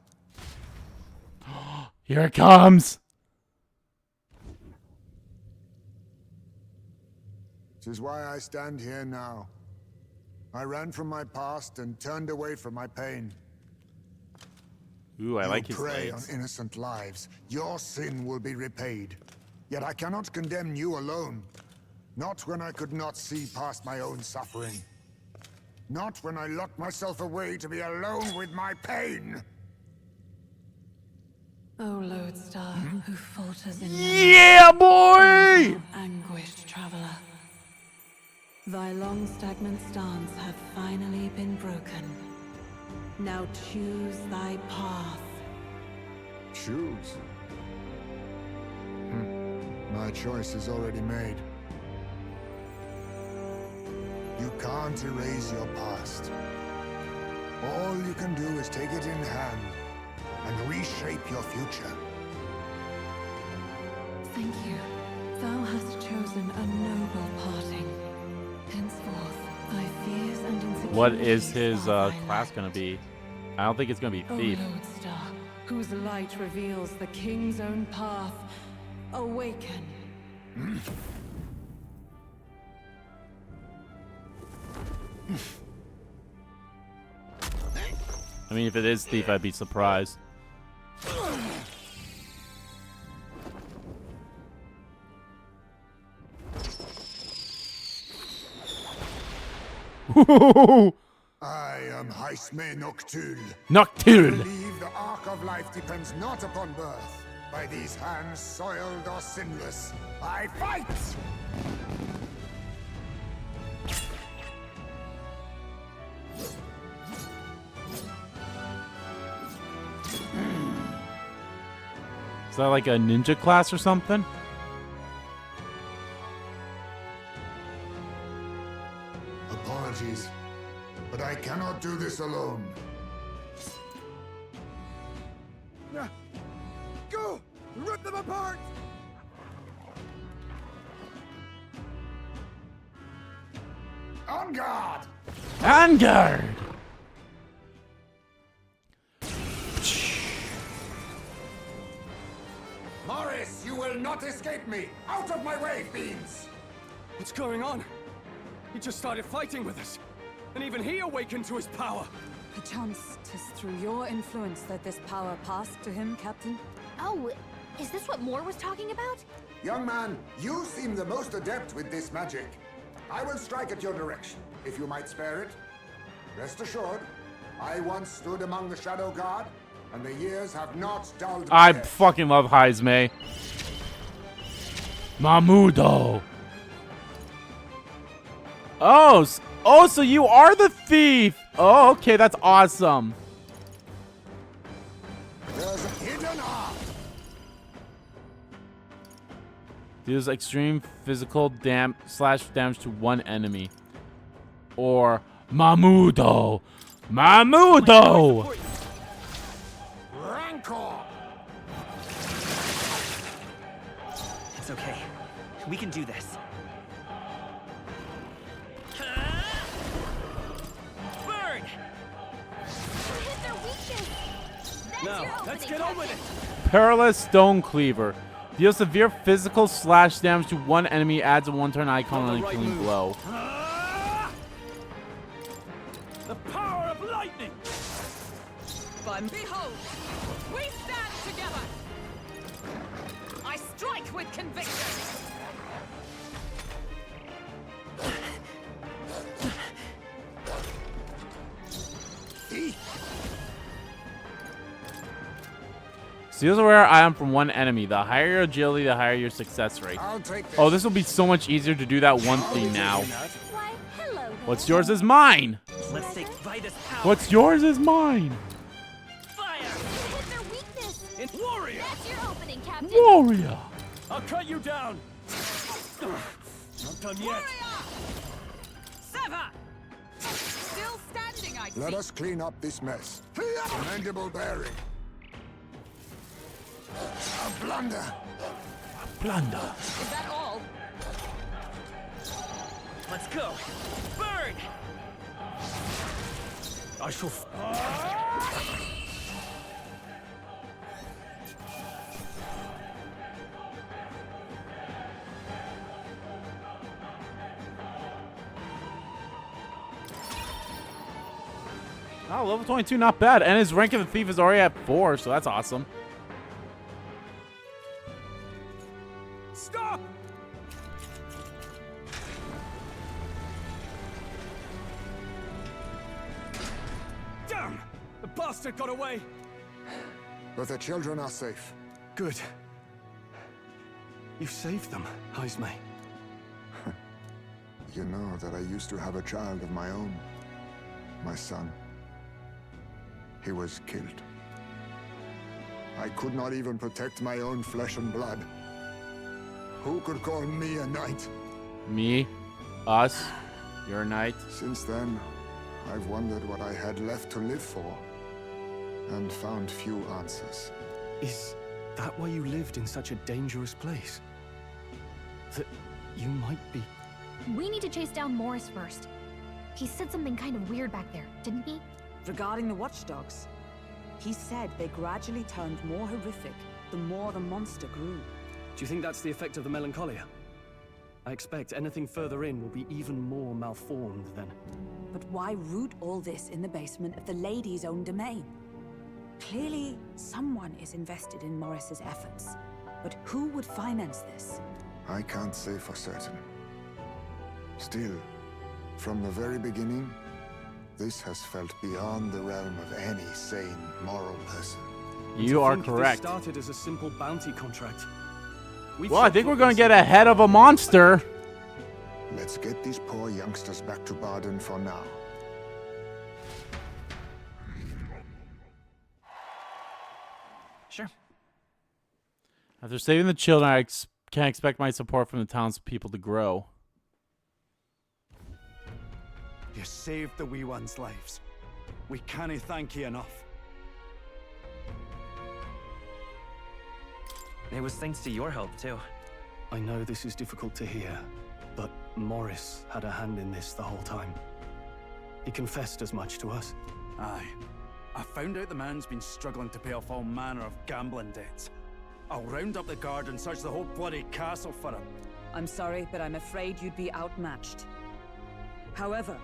Here it comes. 'Tis why I stand here now. I ran from my past and turned away from my pain. Ooh, I like You his prey on legs. innocent lives. Your sin will be repaid. Yet I cannot condemn you alone. Not when I could not see past my own suffering. Not when I locked myself away to be alone with my pain. O lodestar who falters in Yeah, boy! anguished traveler. Thy long stagnant stance hath finally been broken. Now choose thy path. Choose? My choice is already made. You can't erase your past. All you can do is take it in hand and reshape your future. Thank you. Thou hast chosen a noble parting. Henceforth, thy fears and insecurities. What is his are class gonna be? I don't think it's gonna be O thief. Lodestar, whose light reveals the king's own path, awaken. I mean, if it is thief, I'd be surprised. I am Heismay Noctul. Noctul. I believe the arc of life depends not upon birth. By these hands, soiled or sinless, I fight! Is that like a ninja class or something? Apologies, but I cannot do this alone. Go! Rip them apart! On guard! On guard! Morris, you will not escape me! Out of my way, fiends! What's going on? He just started fighting with us. And even he awakened to his power. Perchance 'tis through your influence that this power passed to him, Captain? Oh, is this what Moore was talking about? Young man, you seem the most adept with this magic. I will strike at your direction, if you might spare it. Rest assured, I once stood among the Shadow Guard, and the years have not dulled I my head. fucking love Heismay. Mahmudo. Oh, so you are the thief. Oh, okay, that's awesome. There's a hidden art. Deals extreme physical damage to one enemy. Or Mahmudo. Mahmudo. Rancor. It's okay. We can do this. Burn! Hit their weakness! That's your Now, let's opening, get on with Captain. it. Perilous Stone Cleaver. Deals severe physical slash damage to one enemy. Adds a one-turn icon on a killing blow. The power of lightning! But behold, we stand together! I strike with conviction! Steals a rare item from one enemy. The higher your agility, the higher your success rate. I'll take this. Oh, this will be so much easier to do that one thing now. Why, hello there. What's yours is mine. Let's take Vitus power. What's yours is mine. Fire! Hit their weakness! It's warrior! That's your opening, Captain. Warrior. I'll cut you down! Not done yet. Sever! Still standing, I see. Let us clean up this mess. Commendable bearing. A blunder. Blunder. Is that all? Let's go. Burn! I shall. Oh, level 22, not bad. And his rank of the thief is already at 4, so that's awesome. Stop! Damn! The bastard got away! But the children are safe. Good. You saved them, Heismay. You know that I used to have a child of my own. My son. He was killed. I could not even protect my own flesh and blood. Who could call me a knight? Me? Us? You're a knight? Since then, I've wondered what I had left to live for, and found few answers. Is that why you lived in such a dangerous place? That you might be... We need to chase down Morris first. He said something kind of weird back there, didn't he? Regarding the watchdogs, he said they gradually turned more horrific the more the monster grew. Do you think that's the effect of the melancholia? I expect anything further in will be even more malformed then. But why root all this in the basement of the lady's own domain? Clearly, someone is invested in Morris's efforts. But who would finance this? I can't say for certain. Still, from the very beginning, this has felt beyond the realm of any sane, moral person. You are correct. This started as a simple bounty contract. Well, I think we're going to get ahead of a monster. Let's get these poor youngsters back to Barden for now. Sure. After saving the children, I can't expect my support from the townspeople to grow. You saved the wee ones' lives. We can't thank you enough. It was thanks to your help, too. I know this is difficult to hear, but Morris had a hand in this the whole time. He confessed as much to us. Aye. I found out the man's been struggling to pay off all manner of gambling debts. I'll round up the guard and search the whole bloody castle for him. I'm sorry, but I'm afraid you'd be outmatched. However,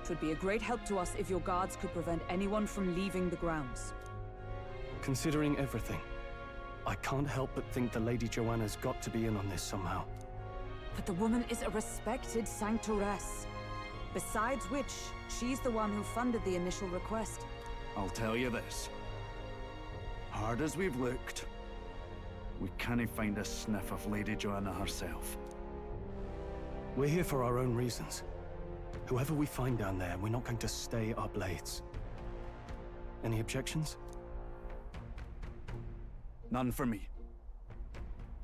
it would be a great help to us if your guards could prevent anyone from leaving the grounds. Considering everything, I can't help but think the Lady Joanna's got to be in on this somehow. But the woman is a respected sanctoress. Besides which, she's the one who funded the initial request. I'll tell you this. Hard as we've looked, we can't find a sniff of Lady Joanna herself. We're here for our own reasons. Whoever we find down there, we're not going to stay our blades. Any objections? None for me.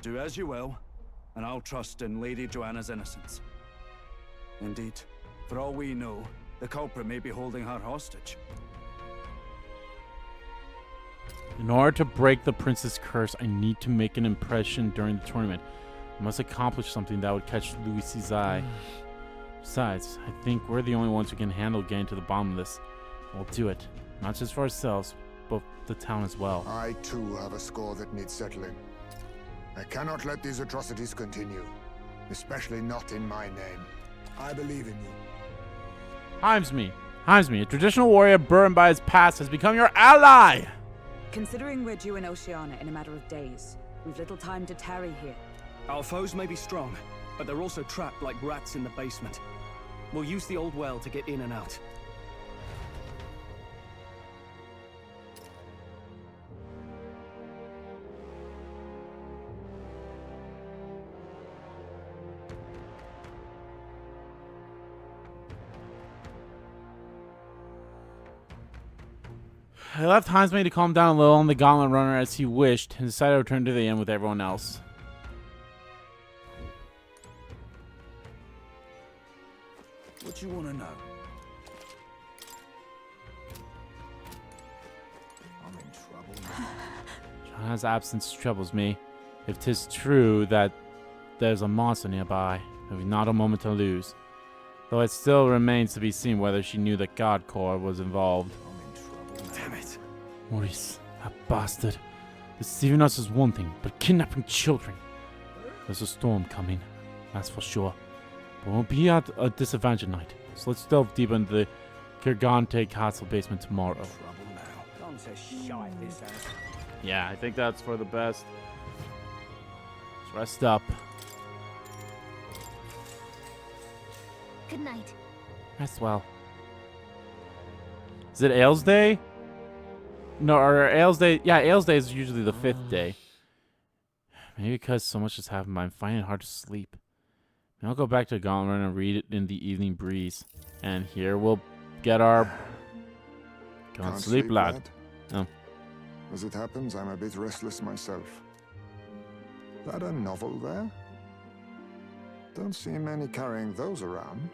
Do as you will, and I'll trust in Lady Joanna's innocence. Indeed, for all we know, the culprit may be holding her hostage. In order to break the prince's curse, I need to make an impression during the tournament. I must accomplish something that would catch Louis's eye. Besides, I think we're the only ones who can handle getting to the bottom of this. We'll do it, not just for ourselves, but the town as well. I too have a score that needs settling. I cannot let these atrocities continue, especially not in my name. I believe in you. Heismay, a traditional warrior burned by his past, has become your ally! Considering we're due in Oceania in a matter of days, we've little time to tarry here. Our foes may be strong, but they're also trapped like rats in the basement. We'll use the old well to get in and out. I left Heismay to calm down a little on the gauntlet runner as he wished, and decided to return to the inn with everyone else. What you want to know? I'm in trouble now. Joanna's absence troubles me. If 'tis true that there's a monster nearby, there will be not a moment to lose. Though it still remains to be seen whether she knew that Godcore was involved. Damn it. Maurice, that bastard. Deceiving us is one thing, but kidnapping children. There's a storm coming, that's for sure. But we'll be at a disadvantage tonight, so let's delve deeper into the Kirgante Castle basement tomorrow. Yeah, I think that's for the best. Let's rest up. Good night. Rest well. Is it Ales Day? No, or Ales Day. Yeah, Ales Day is usually the 5th day. Maybe because so much has happened, I'm finding it hard to sleep. I'll go back to Gauntlet and read it in the evening breeze. And here we'll get our... Can't sleep, lad. Oh. As it happens, I'm a bit restless myself. That a novel there? Don't see many carrying those around.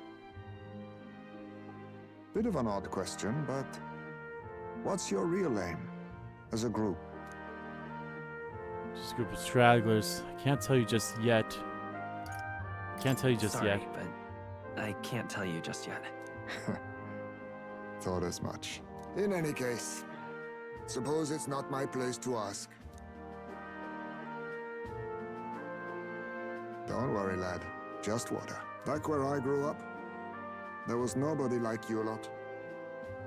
Bit of an odd question, but what's your real aim as a group? Just a group of stragglers. I can't tell you just yet. Sorry, but I can't tell you just yet. Thought as much. In any case, suppose it's not my place to ask. Don't worry, lad. Just water. Back where I grew up, there was nobody like you lot.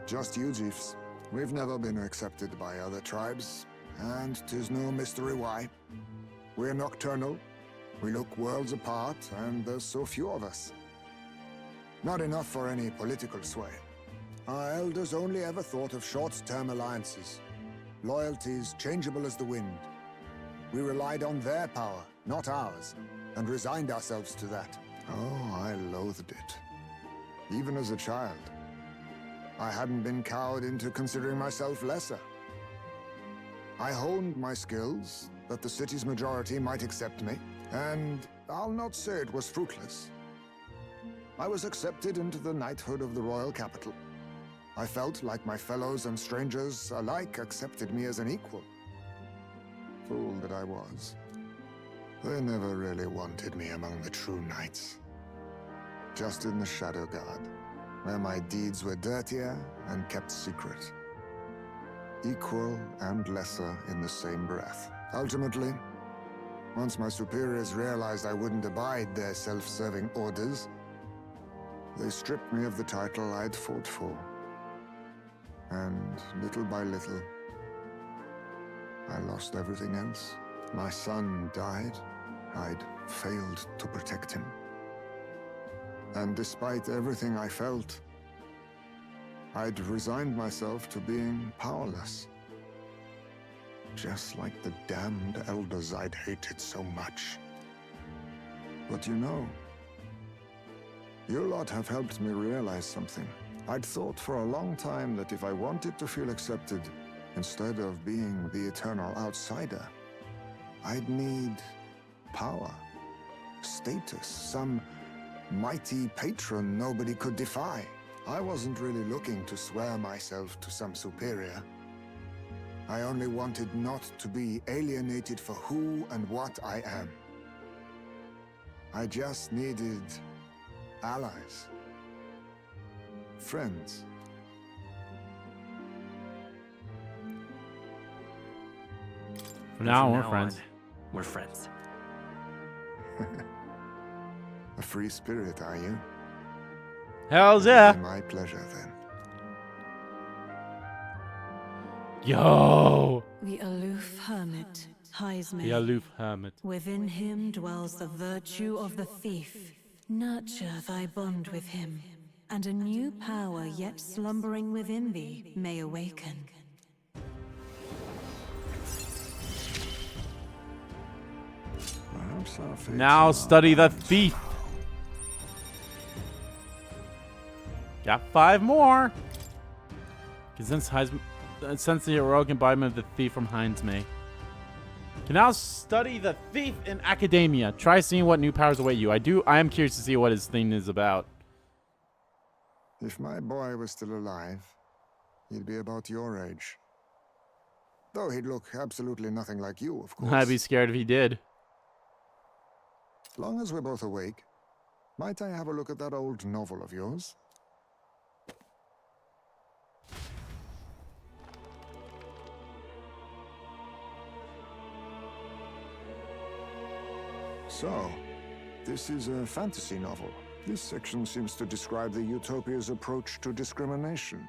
Just you chiefs. We've never been accepted by other tribes, and 'tis no mystery why. We're nocturnal, we look worlds apart, and there's so few of us. Not enough for any political sway. Our elders only ever thought of short-term alliances. Loyalties changeable as the wind. We relied on their power, not ours, and resigned ourselves to that. Oh, I loathed it. Even as a child. I hadn't been cowed into considering myself lesser. I honed my skills, that the city's majority might accept me, and I'll not say it was fruitless. I was accepted into the knighthood of the royal capital. I felt like my fellows and strangers alike accepted me as an equal. Fool that I was. They never really wanted me among the true knights. Just in the Shadow Guard, where my deeds were dirtier and kept secret. Equal and lesser in the same breath. Ultimately, once my superiors realized I wouldn't abide their self-serving orders, they stripped me of the title I'd fought for. And little by little, I lost everything else. My son died. I'd failed to protect him. And despite everything I felt, I'd resigned myself to being powerless. Just like the damned elders I'd hated so much. But you know, you lot have helped me realize something. I'd thought for a long time that if I wanted to feel accepted, instead of being the eternal outsider, I'd need power, status, some mighty patron nobody could defy. I wasn't really looking to swear myself to some superior. I only wanted not to be alienated for who and what I am. I just needed allies. Friends. For now, we're friends. We're friends. A free spirit, are you? Hell's yeah. My pleasure, then. Yo! The aloof hermit, Heismay. The aloof hermit. Within him dwells the virtue of the thief. Nurture thy bond with him, and a new power yet slumbering within thee may awaken. Now study the thief. Got 5 more. Since the heroic embodiment of the thief from Heismay. Can now study the thief in academia. Try seeing what new powers await you. I am curious to see what his thing is about. If my boy was still alive, he'd be about your age. Though he'd look absolutely nothing like you, of course. I'd be scared if he did. As long as we're both awake, might I have a look at that old novel of yours? So, this is a fantasy novel. This section seems to describe the Utopia's approach to discrimination.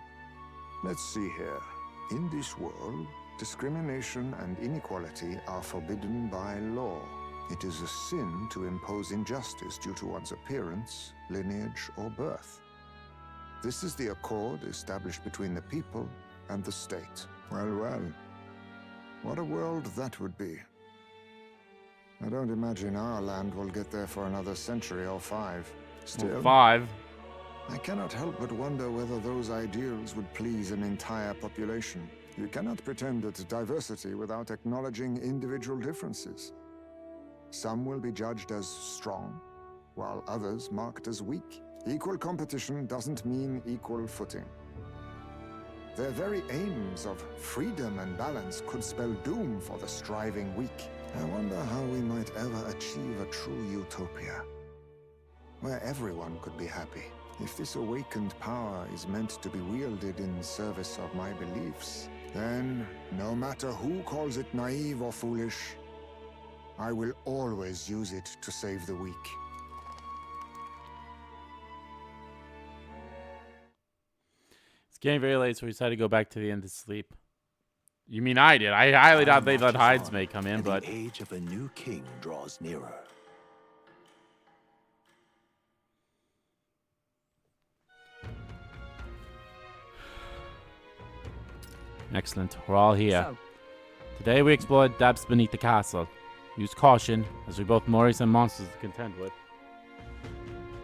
Let's see here. In this world, discrimination and inequality are forbidden by law. It is a sin to impose injustice due to one's appearance, lineage, or birth. This is the accord established between the people and the state. Well, well. What a world that would be. I don't imagine our land will get there for another century or 5. Still, 5. I cannot help but wonder whether those ideals would please an entire population. You cannot pretend at diversity without acknowledging individual differences. Some will be judged as strong, while others marked as weak. Equal competition doesn't mean equal footing. Their very aims of freedom and balance could spell doom for the striving weak. I wonder how we might ever achieve a true utopia, where everyone could be happy. If this awakened power is meant to be wielded in service of my beliefs, then, no matter who calls it naive or foolish, I will always use it to save the weak. It's getting very late, so we decided to go back to the inn to sleep. You mean I did? I highly doubt they let Heismay come in, but... The age of a new king draws nearer. Excellent. We're all here. So, Today we explored depths beneath the castle. Use caution, as we both Maurice and monsters to contend with.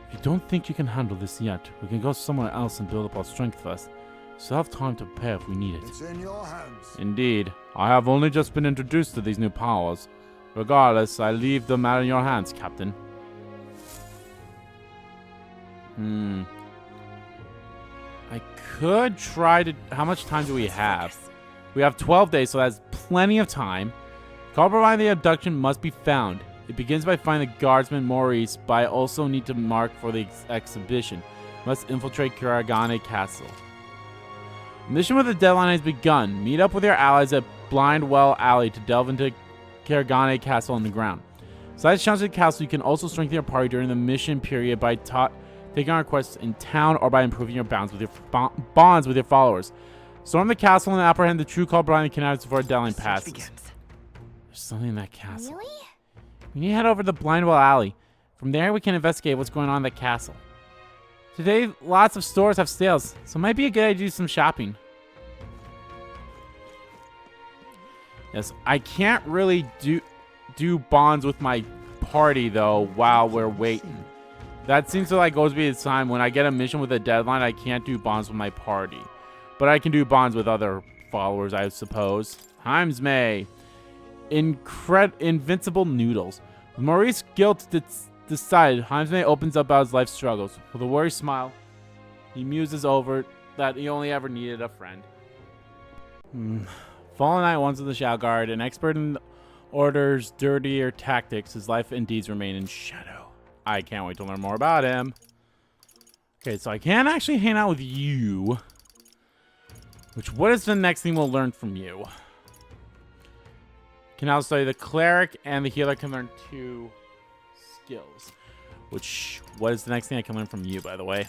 If you don't think you can handle this yet, we can go somewhere else and build up our strength first. Still have time to prepare if we need it. It's in your hands. Indeed. I have only just been introduced to these new powers. Regardless, I leave the matter in your hands, Captain. I could try to... How much time do we have? We have 12 days, so that's plenty of time. Call providing the abduction must be found. It begins by finding the guardsman Maurice, but I also need to mark for the exhibition. Must infiltrate Kuragane Castle. Mission with the deadline has begun. Meet up with your allies at Blindwell Alley to delve into Kuragane Castle underground. Besides challenging the castle, you can also strengthen your party during the mission period by taking on quests in town or by improving your bonds with your followers. Storm the castle and apprehend the true call behind the connivance before a deadline passes. There's something in that castle. Really? We need to head over to Blindwell Alley. From there, we can investigate what's going on in the castle. Today, lots of stores have sales, so it might be a good idea to do some shopping. Yes, I can't really do bonds with my party, though, while we're waiting. That seems to always be the time when I get a mission with a deadline, I can't do bonds with my party. But I can do bonds with other followers, I suppose. Heismay. Invincible noodles. With Maurice guilt decided, Heismay opens up about his life struggles. With a worried smile, he muses over that he only ever needed a friend. Fallen Knight once in the Shadow Guard, an expert in Order's dirtier tactics, his life and deeds remain in shadow. I can't wait to learn more about him. Okay, so I can actually hang out with you. What is the next thing we'll learn from you? Can now study the cleric and the healer can learn 2 skills. What is the next thing I can learn from you, by the way?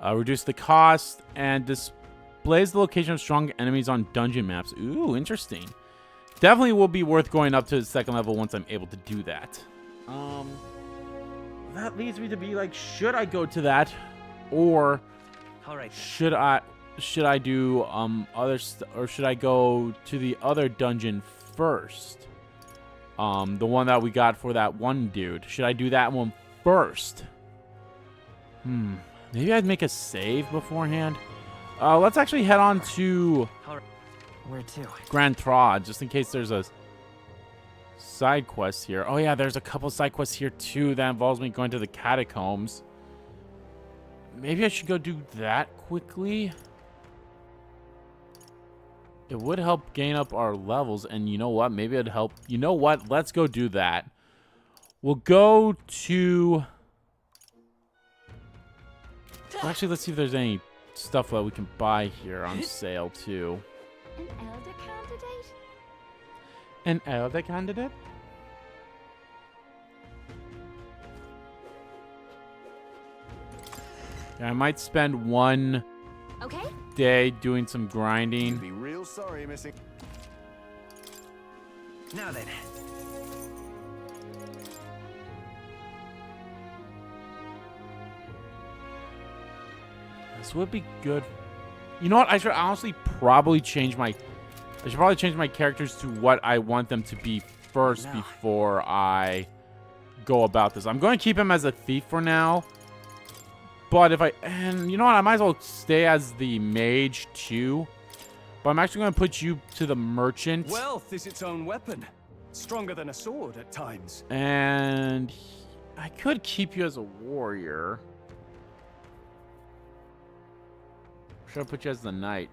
Reduce the cost and displays the location of strong enemies on dungeon maps. Ooh, interesting. Definitely will be worth going up to the 2nd level once I'm able to do that. That leads me to be like, should I go to that, or should I do or should I go to the other dungeon first? The one that we got for that one dude. Should I do that one first? Maybe I'd make a save beforehand. Let's actually head on to where to? Grand Trod, just in case there's a side quest here. Oh yeah, there's a couple side quests here too that involves me going to the catacombs. Maybe I should go do that quickly. It would help gain up our levels, and you know what? Maybe it'd help. You know what? Let's go do that. We'll go to... Well, actually, let's see if there's any stuff that we can buy here on sale, too. An Elda candidate? An Elda candidate? Yeah, I might spend one day doing some grinding. Be real sorry, missing. Now then. This would be good. You know what? I should honestly probably change my... I should probably change my characters to what I want them to be first before I go about this. I'm going to keep him as a thief for now. But if and you know what? I might as well stay as the mage too. But I'm actually going to put you to the merchant. Wealth is its own weapon. Stronger than a sword at times. And I could keep you as a warrior. Or should I put you as the knight?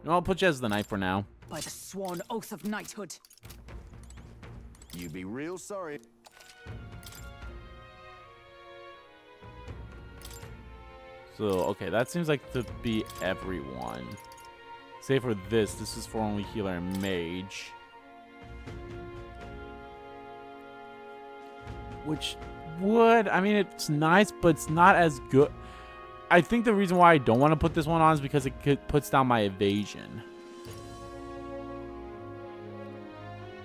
No, I'll put you as the knight for now. By the sworn oath of knighthood. You'd be real sorry. So, okay, that seems like to be everyone. Say for this is for only healer and mage. Which would, I mean, it's nice, but it's not as good. I think the reason why I don't want to put this one on is because it puts down my evasion.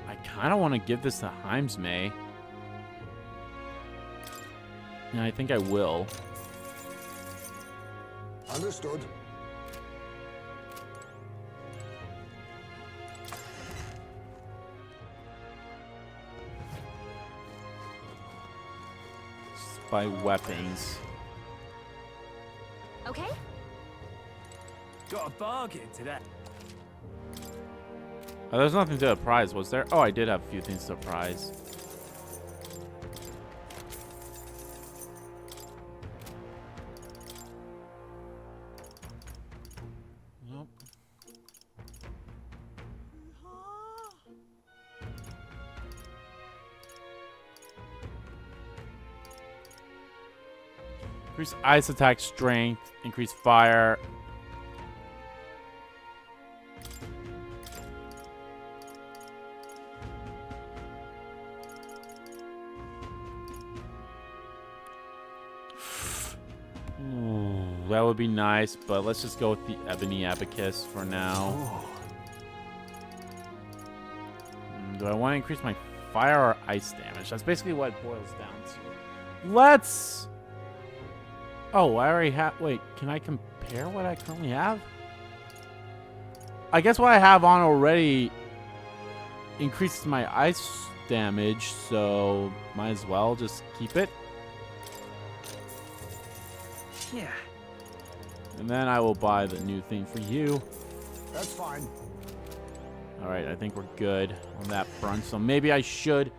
I kind of want to give this to Heismay. And I think I will. Understood. By weapons. Okay. Got a bargain today. Oh, there's nothing to prize, was there? Oh, I did have a few things to prize. Nope. Increase ice attack strength, increase fire. Ooh, that would be nice, but let's just go with the Ebony Abacus for now. Do I want to increase my fire or ice damage? That's basically what it boils down to. Let's... Oh, I already have... Wait, can I compare what I currently have? I guess what I have on already increases my ice damage, so might as well just keep it. Yeah. And then I will buy the new thing for you. That's fine. All right, I think we're good on that front, so maybe I should...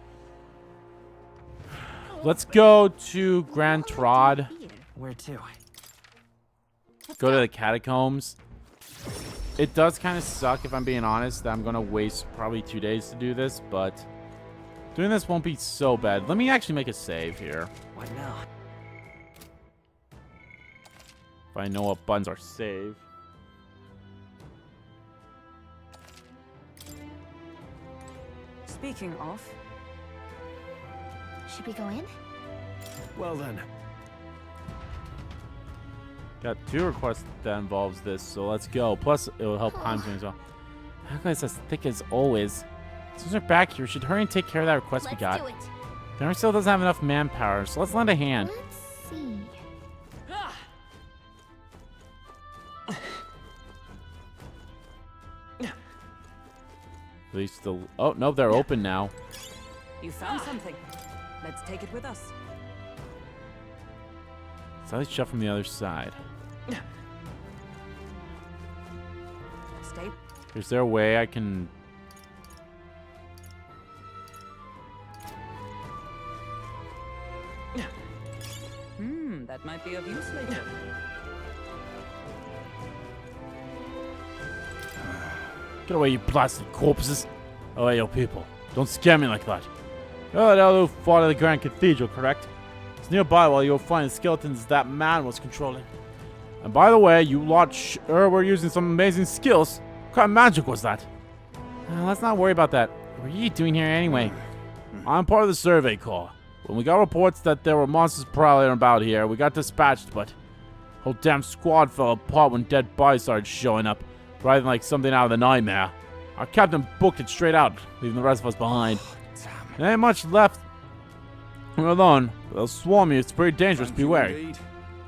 Let's go to Grand Trod. Where to? Go to the catacombs. It does kind of suck, if I'm being honest, that I'm going to waste probably 2 days to do this, but doing this won't be so bad. Let me actually make a save here. What now? If I know what buttons are saved. Speaking of... Should we go in? Well then. Got 2 requests that involves this, so let's go. Plus, it will help Heismay as well. That guy's as thick as always. Since we're back here, we should hurry and take care of that request we got. Let's do it. Darren still doesn't have enough manpower, so let's lend a hand. Let's see. At least the... Oh, no, they're open now. You found something. Let's take it with us. So let's shut from the other side. Stay. Is there a way I can... That might be of use later. Get away, you blasted corpses. Oh, hey, yo, people. Don't scare me like that. Oh, that who fought at the Grand Cathedral, correct? It's nearby while you were finding skeletons that man was controlling. And by the way, you lot sure were using some amazing skills. What kind of magic was that? Let's not worry about that. What are you doing here anyway? I'm part of the survey corps. When we got reports that there were monsters prowling about here, we got dispatched, but whole damn squad fell apart when dead bodies started showing up, writhing like something out of the nightmare. Our captain booked it straight out, leaving the rest of us behind. There ain't much left. We're alone. They'll swarm you. It's pretty dangerous. Be wary.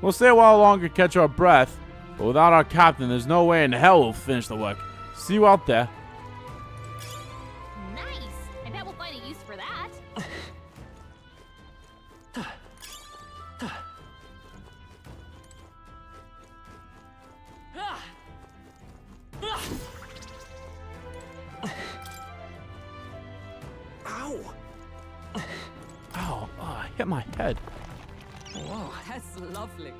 We'll stay a while longer, catch our breath, but without our captain, there's no way in hell we'll finish the work. See you out there. Nice. I bet we'll Ow! Ow, I hit my head. Whoa, that's lovely.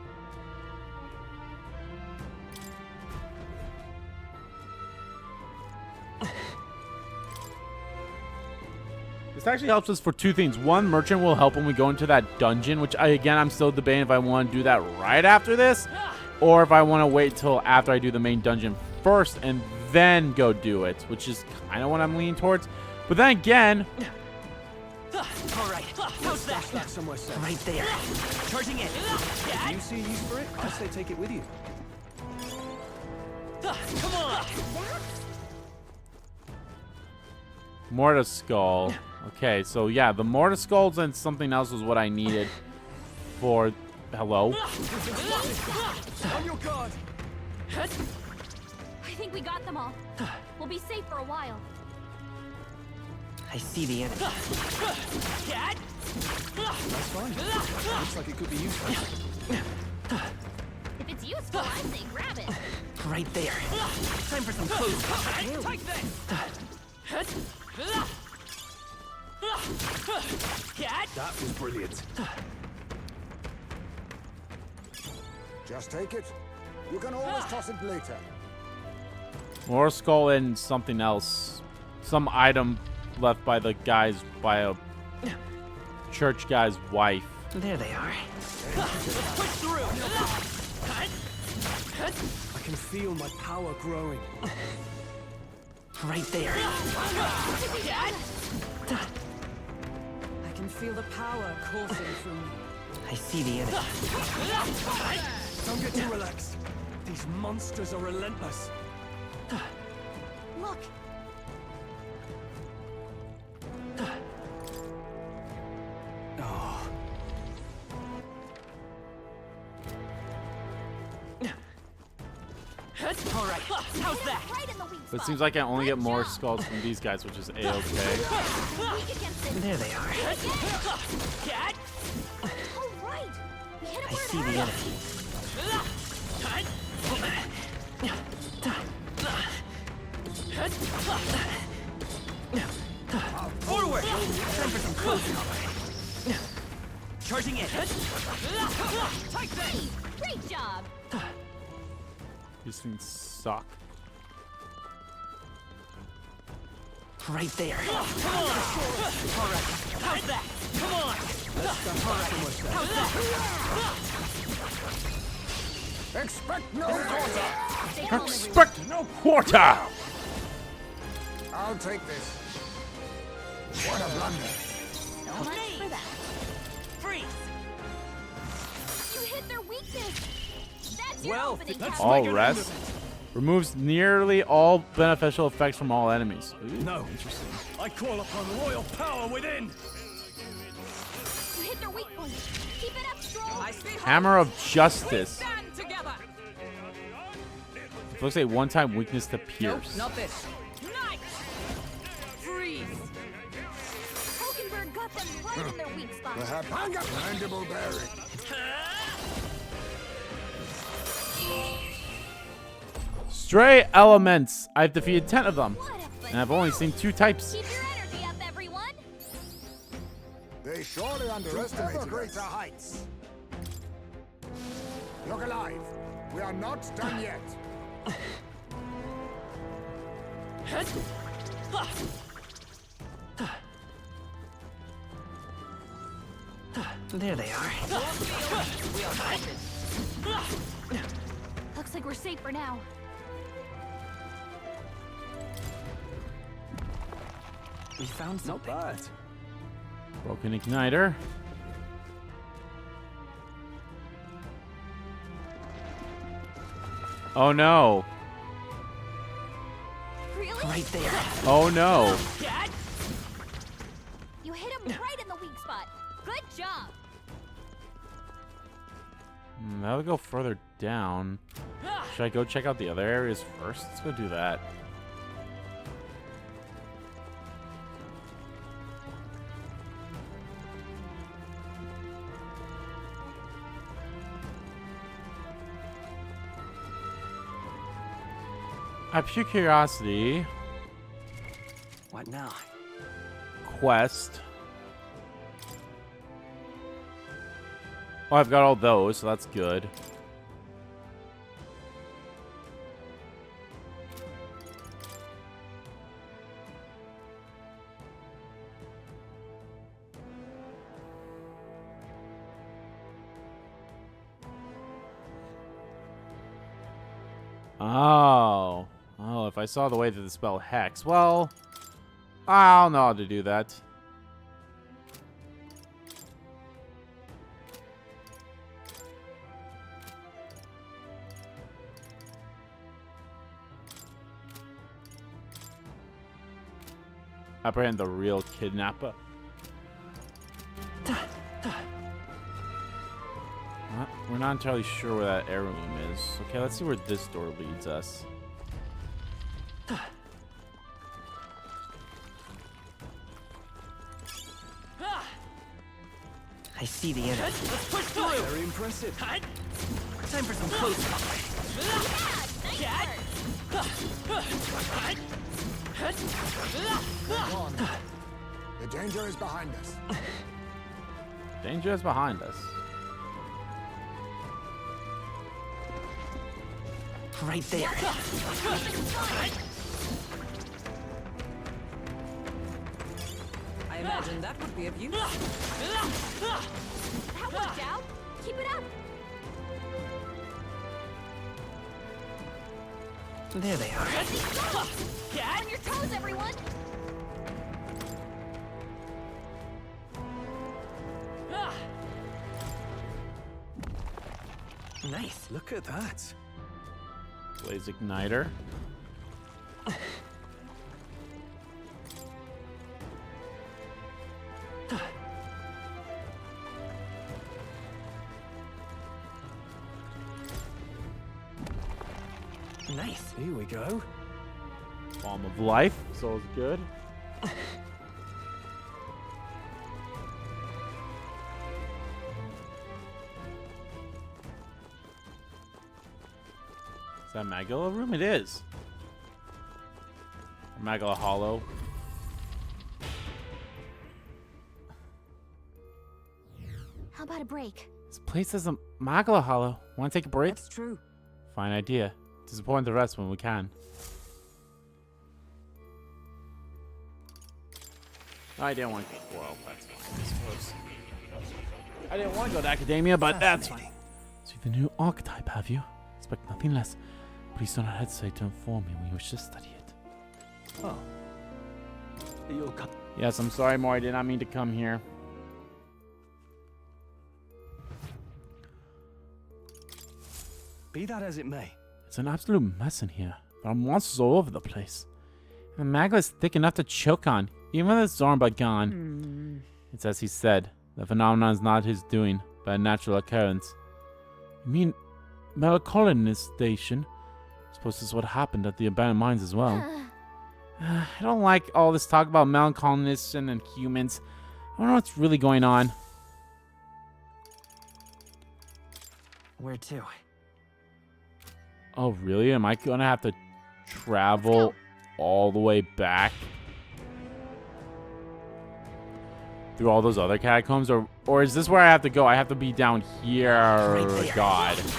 This actually helps us for two things. One, Merchant will help when we go into that dungeon, which I'm still debating if I want to do that right after this, or if I want to wait till after I do the main dungeon first and then go do it, which is kind of what I'm leaning towards. But then again, All right, how's that? That somewhere safe. Right there. Charging in. If you see a use for it, I say take it with you. Come on. Mortar Skull. Okay, so yeah, the Mortar Skulls and something else was what I needed for... Hello? On your guard. I think we got them all. We'll be safe for a while. I see the enemy. That's fine. Looks like it could be useful. If it's useful, I say grab it. Right there. Time for some close. Take this! That was brilliant. Just take it. You can always toss it later. Mortar Skull and something else. Some item left by a church guy's wife. There they are. Push through! I can feel my power growing. Right there. I can feel the power coursing through me. I see the enemy. Don't get too relaxed. These monsters are relentless. Look, Oh. All right, how's that? right in the weak But it spot. seems like I only get Good more job. skulls from these guys, which is A-okay. Weak against it. There they are. Oh, right. We hit I him see where it the hurt. enemy. Forward! Time for some close combat. Charging in. Take this. Great job. These things suck. Right there. Come on! All right, how's that? Come on! All right, how's that? Expect no quarter! Stay home, Expect no quarter! I'll take this. What a blunder. everyone. So much for that. Freeze! You hit their weakness. That's your Well, opening let's count. All rest. Removes nearly all beneficial effects from all enemies. Ooh, No. interesting. I call upon royal power within. You hit their weak point. Keep it up, Stroll. I see Hammer of We Justice. stand together! Looks like one-time weakness to Pierce. Not this. Night! Freeze! Hulkenberg got them right in their weak spot. Perhaps mandible bearing. Stray elements. I've defeated 10 of them. What a And I've only seen 2 types. Keep your energy up, everyone. They surely underestimated greater heights. Look alive. We are not done yet. There they are. Looks like we're safe for now. We found Not something. bad. Broken igniter. Oh no. Really? Right there. Oh no. You hit him right in the weak spot. Good job. That'll go further down. Should I go check out the other areas first? Let's go do that. Out of pure curiosity. What now? Quest. Oh, I've got all those, so that's good. Oh. Oh, if I saw the way that the spell Hex. Well, I'll know how to do that. Apprehend the real kidnapper. We're not entirely sure where that heirloom is. Okay, let's see where this door leads us. I see the enemy. Let's push through. Very impressive. Time for some close combat. The danger is behind us. Danger is behind us. Right there. I imagine that would be of use. That worked out. Keep it up. There they are. On your toes, everyone. Nice. Look at that. Blaze Igniter. Nice. Here we go. Balm of Life. So it's good. Is that Magilla room? It is. Magilla Hollow. How about a break? This place is a Magilla Hollow. Want to take a break? That's true. Fine idea. It's important to rest when we can. I didn't want to go. Well, that's fine, I suppose. I didn't want to go to academia, but that's fine. See the new archetype, have you? Expect nothing less. Please do not hesitate to inform me when you wish to study it. Oh. You'll come. Yes, I'm sorry, Mori. I did not mean to come here. Be that as it may. It's an absolute mess in here. There are monsters all over the place. And the Magla is thick enough to choke on, even with the Zornba gone. It's as he said. The phenomenon is not his doing, but a natural occurrence. You mean Melacolonization? I suppose this is what happened at the abandoned mines as well. I don't like all this talk about melancholism and humans. I don't know what's really going on. Where to? Oh, really? Am I gonna have to travel all the way back through all those other catacombs, or is this where I have to go? I have to be down here. Right God. Let's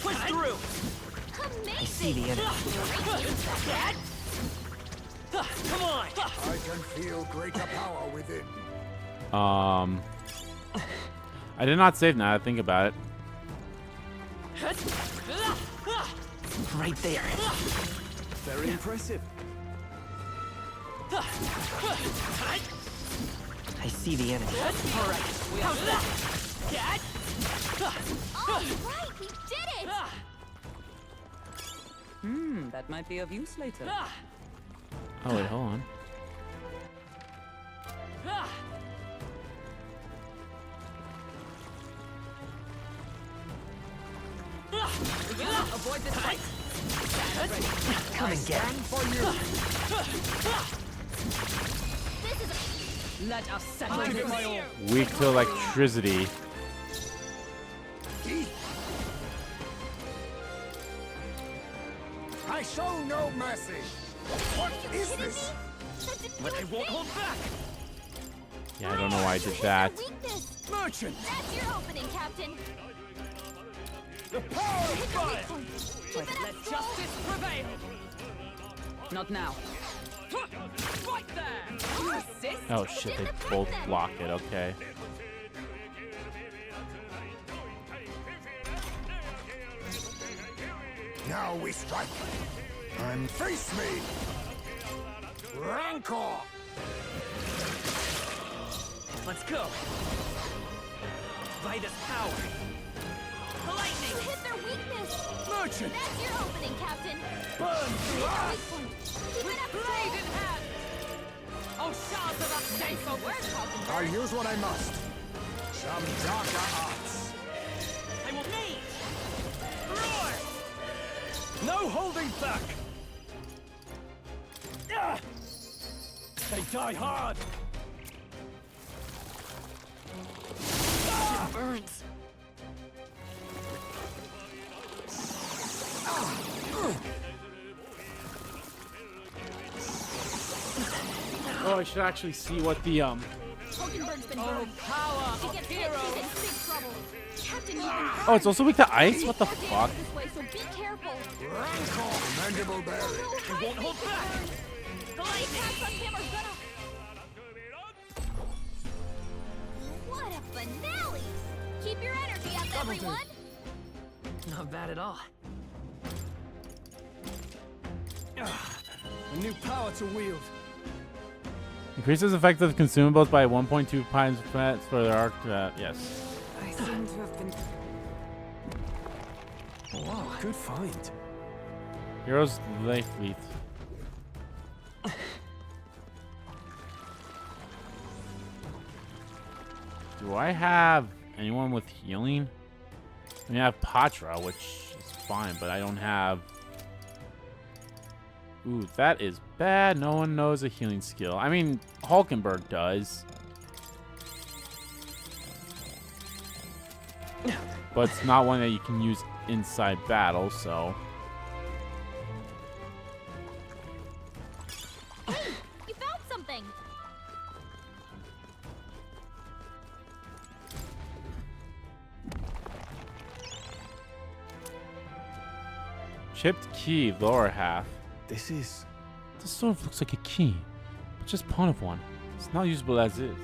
push through. I see the enemy. Come on. I can feel greater power within. I did not save now. I think about it. Right there. Very impressive. I see the enemy. All right, we did it. That might be of use later. Oh wait, hold on. Avoid this fight. Come and get it. Let us settle this. Weak to electricity. I show no mercy. What is this? But I won't hold back. Yeah, I don't know why I did that. Merchant! That's your opening, Captain. The power of fire! Let justice prevail. Not now. Right there. You assist? Oh shit, they both block it. Okay. Now we strike. And face me. Rancor. Let's go. By this power. The lightning. Hit their weakness. Merchant! That's your opening, Captain. Burn! Keep it up, Blade in hand. Oh, shards of us stay for work, I'll use what I must. Some darker arts. I will mage. Roar! No holding back! Ah! They die hard! It burns. Oh, I should actually see what the Hulkenberg's been Oh, burned. power If he of gets hit, heroes. he's in big trouble. Captain, you've been Oh, it's also weak to ice? What the fuck? this way, so be careful. Rancor. Mandible berry. I won't hold back. The lightning on camera's gonna... What a finale! Keep your energy up, everyone! Not bad at all. A new power to wield. Increases effective consumables by 1.2 times for their arc. Yes. I seem to have been... Wow, good find. Heroes lay fleet. Do I have anyone with healing? I mean, I have Patra, which is fine, but I don't have... Ooh, that is bad. No one knows a healing skill. I mean, Hulkenberg does. But it's not one that you can use inside battle, so... You found something! Chipped key, lower half. This is... This sort of looks like a key, but just pawn of one. It's not usable as is.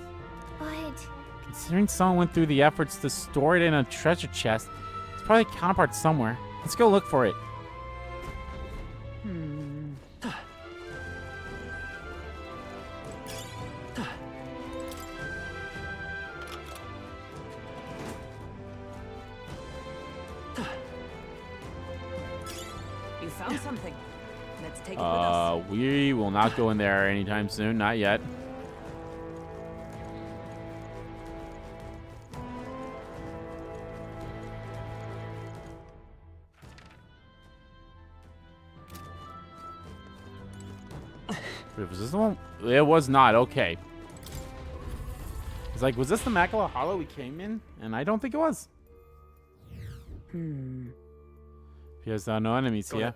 But... Considering someone went through the efforts to store it in a treasure chest, it's probably a counterpart somewhere. Let's go look for it. You found something. Let's take it with us. We will not go in there anytime soon. Not yet. Wait, was this the one? It was not. Okay. It's like, was this the Macula Hollow we came in? And I don't think it was. Appears there are no enemies here.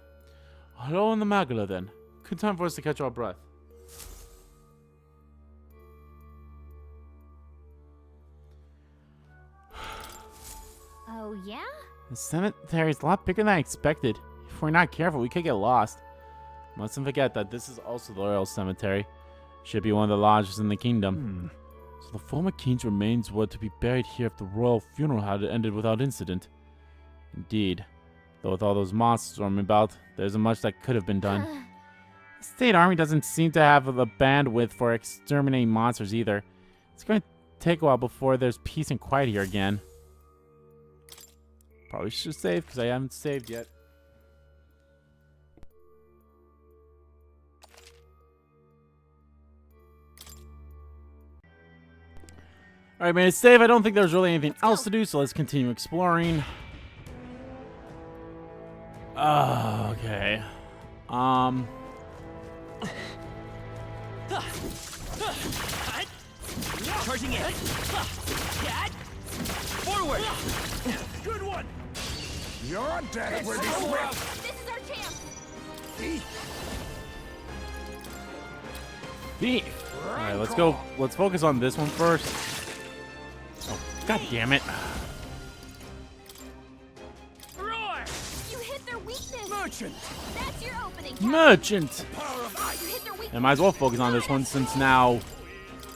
Hello in the Macula then. Good time for us to catch our breath. Oh, yeah? The cemetery is a lot bigger than I expected. If we're not careful, we could get lost. Mustn't forget that this is also the royal cemetery. Should be one of the largest in the kingdom. So the former king's remains were to be buried here if the royal funeral had ended without incident. Indeed. Though with all those monsters roaming about, there isn't much that could have been done. The state army doesn't seem to have the bandwidth for exterminating monsters either. It's going to take a while before there's peace and quiet here again. Probably should save because I haven't saved yet. Alright, made it save. I don't think there's really anything else to do, so let's continue exploring. Okay. Charging in. Forward. Good one! Your death will be swift. This is our chance! Thief. All right, let's go. Let's focus on this one first. Oh, god damn it. Roar! You hit their weakness. Merchant! That's your opening. Captain. Merchant. You hit their weakness. I might as well focus on this one since now.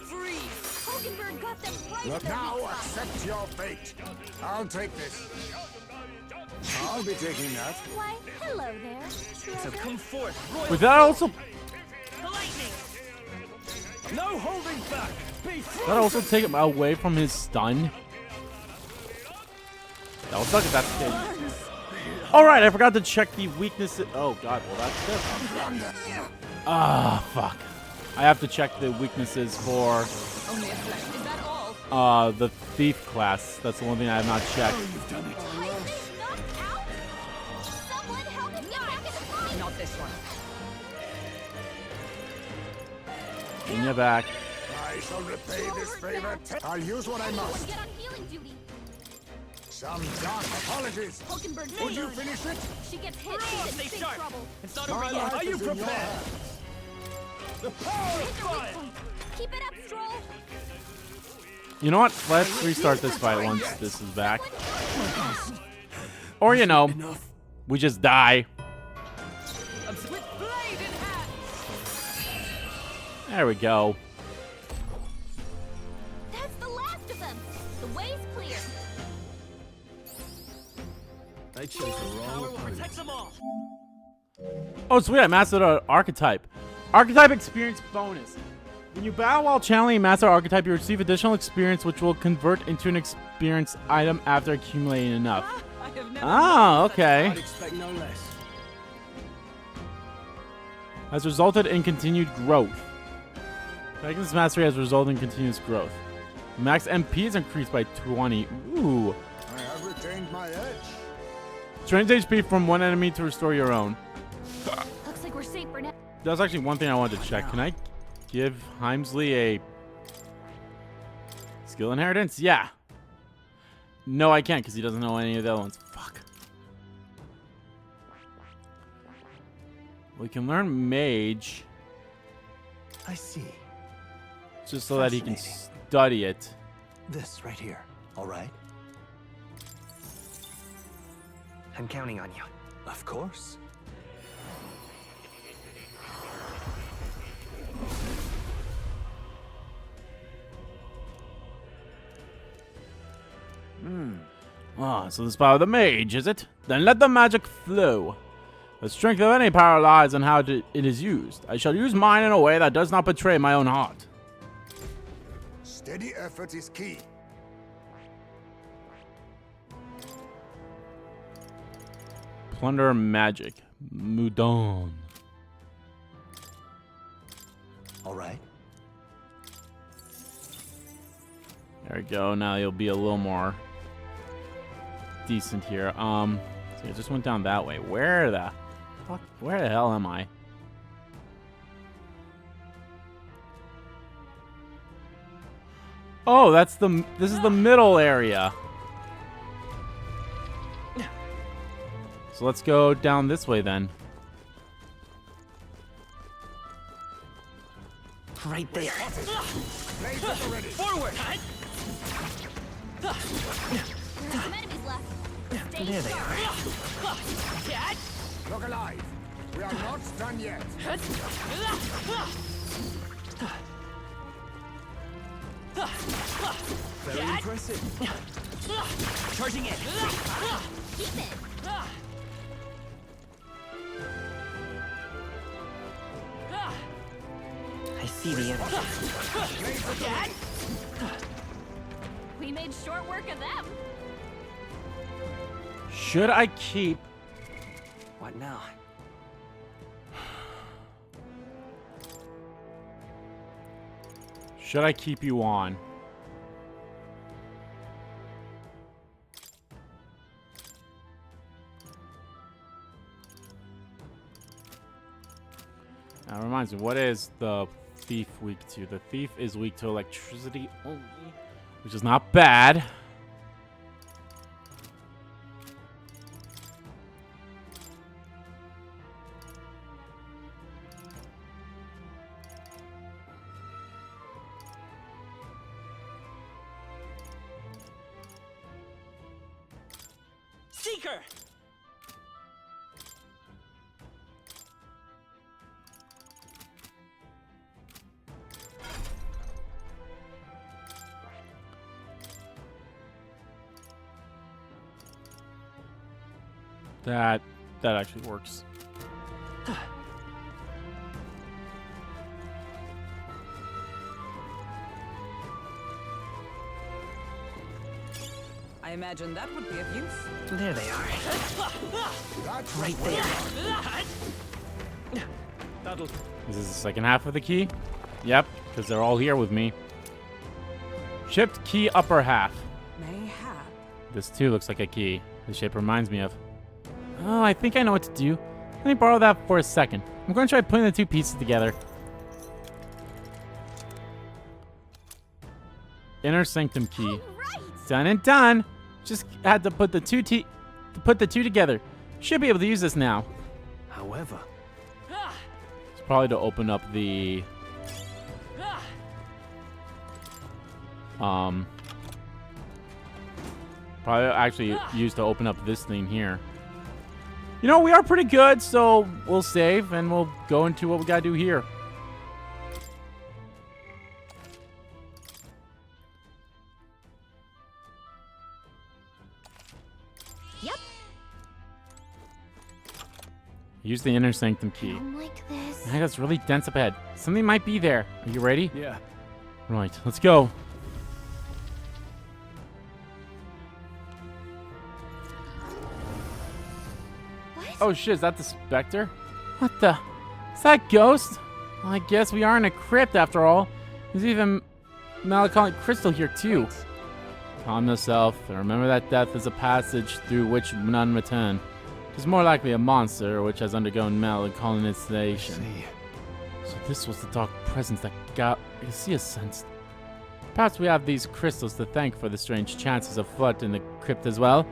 Hulkenberg got them right at their Now weak spot. accept your fate. I'll take this. I'll be taking that. Why, hello there. So come forth, royal. Would that also The lightning. No holding back! Be that also take him away from his stun? That would suck if that's the case. Alright, I forgot to check the weaknesses. Oh god, well that's good. Ah, fuck. I have to check the weaknesses for Only a flesh. Is that all? the thief class. That's the one thing I have not checked. You've done it. Heismay's knocked out? Someone help him get back in the fight. Not this one. In your back. I shall repay this favor. I'll use what I must. Get on healing duty. Some dark apologies. Hulkenberg, Would you finish it? she gets hit. She's in They big start. trouble. It's not My over yet. life Are you is in your prepared? hands. The power of Hit their weak fire! point. Keep it up, Stroll. You know what? Let's restart this fight once this is back. Or, you know, Enough. we just die. With blade in hand. There we go. That's the last of them. The way's clear. I chose the wrong Power will opponent. protect them all. Oh, sweet. I mastered an archetype. Archetype experience bonus. When you battle while channeling a master archetype, you receive additional experience, which will convert into an experience item after accumulating enough. I have never Ah, okay. I'd expect no less. Has resulted in continued growth. Dragon's Mastery has resulted in continuous growth. Max MP is increased by 20. Ooh. I have retained my edge. Drains HP from one enemy to restore your own. Looks like we're safe for now. That's actually one thing I wanted to check. Can I give Heimsley a skill inheritance? Yeah. No, I can't because he doesn't know any of the other ones. Fuck. We can learn Mage I see. just so that he can Fascinating. study it. This right here, all right? I'm counting on you. Of course. Ah, so this power of the mage, is it? Then let the magic flow. The strength of any power lies in how it is used. I shall use mine in a way that does not betray my own heart. Steady effort is key. Plunder magic. Mudon. All right. There we go. Now you'll be a little more decent here. So I just went down that way. Where the fuck? Where the hell am I? Oh, this is the middle area. So let's go down this way then. Right there. Forward! There's some enemies left. Stay There they sharp. are. Look alive. We are not done yet. Very impressive. Charging in. Keep it. I see the enemy. We made short work of them. Should I keep? What now? Should I keep you on? Now reminds me, what is the thief weak to? The thief is weak to electricity only, which is not bad. Seeker! That actually works. I imagine that would be of use. There they are. That's Right there. That'll... Is this the second half of the key? Yep, because they're all here with me. Shift key upper half. Mayhap. This too looks like a key. The shape reminds me of. Oh, I think I know what to do. Let me borrow that for a second. I'm going to try putting the two pieces together. Inner sanctum key. Done and done. Just had to put the two together. Should be able to use this now. However, It's probably to open up the probably actually used to open up this thing here. You know, we are pretty good, so we'll save and we'll go into what we gotta do here. Yep. Use the inner sanctum key. Don't like this. Man, that's really dense up ahead. Something might be there. Are you ready? yeah. Right, let's go. What? Oh shit, is that the Spectre? What the? Is that Ghost? Well, I guess we are in a crypt after all. There's even melancholic crystal here too. Calm yourself, and remember that death is a passage through which none return. It is more likely a monster which has undergone melancholinization. So this was the dark presence that Garcia sensed. Perhaps we have these crystals to thank for the strange chances afoot in the crypt as well.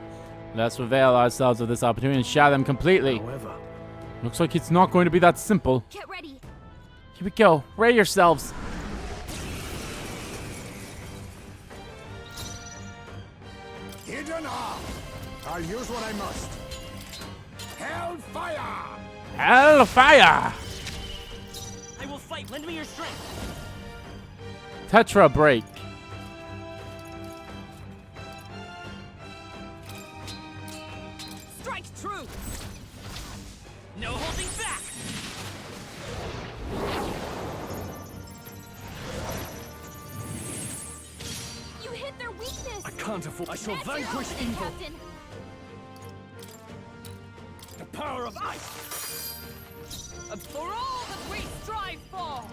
Let's avail ourselves of this opportunity and shatter them completely. However, Looks like it's not going to be that simple. Get ready. Here we go. Ready yourselves. Hidden arm. I'll use what I must. Hellfire! Hellfire! I will fight. Lend me your strength. Tetra break. Strike true! No holding back. You hit their weakness. I can't afford. I shall That's your vanquish opening, evil. Captain. The power of ice. For all that we strive for!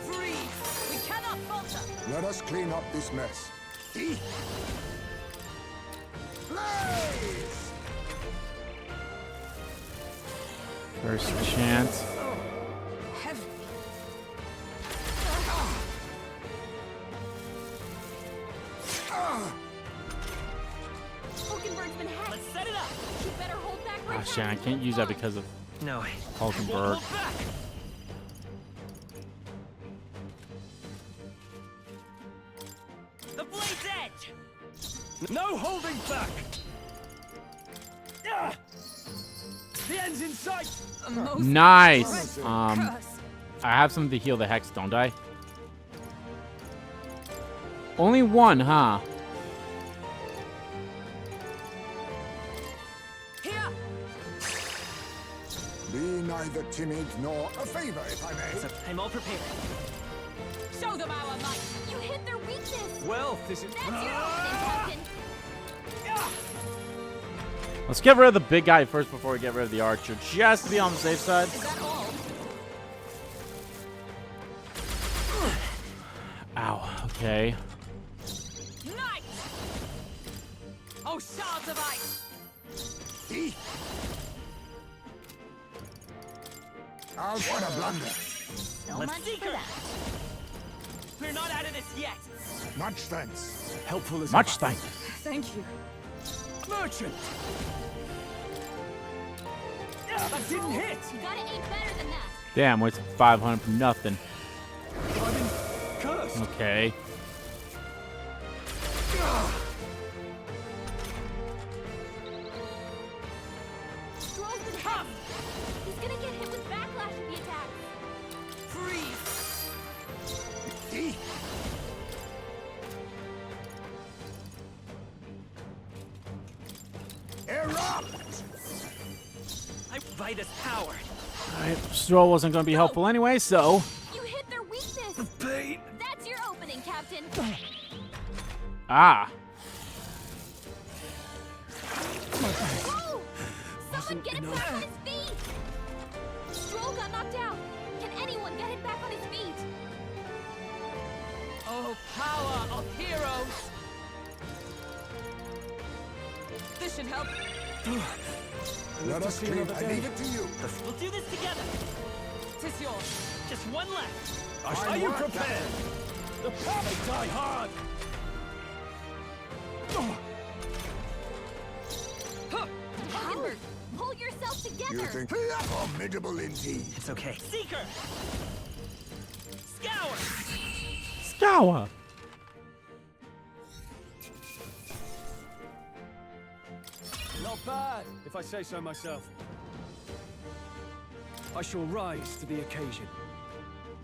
Freeze! We cannot falter! Let us clean up this mess. Blaze! First chance. Heavy. Hulkenberg's been hacked. Let's set it up. You better hold back right Ah, shit, I can't use that because of No. Hulkenberg. Hold back. The blade's edge. No holding back. Ah! The end's in sight. A most Nice. dreadful curse. I have something to heal the hex, don't I? Only one, huh? Here! Be neither timid nor a favor, if I may. I'm all prepared. Show them our might! You hit their weakness. Well, this is. That's your opening, Captain. Let's get rid of the big guy first before we get rid of the archer, just to be on the safe side. Is that all? Ow, okay. Knight! Oh, shards of ice! I'll find a blunder. So Let's much seek for her. that. We're not out of this yet. Much thanks. Helpful as Much ever. thanks. Thank you. Merchant. That didn't hit. You gotta aim better than that. Damn, wasted 500 for nothing. I've been cursed. Okay. Erupt! By this power. Alright, Stroll wasn't going to be helpful anyway, so... You hit their weakness. Pain. That's your opening, Captain. Ah. Whoa! Someone get him back on his feet. Stroll got knocked out. Can anyone get him back on his feet? Oh, power of heroes! This should help. Let us leave. I leave it to you. We'll do this together. Tis yours. Just one left. Are you prepared? The power die hard. Hindenburg, pull yourself together. You think formidable indeed. It's okay. Seeker. Scour. Scour. Not bad, if I say so myself. I shall rise to the occasion.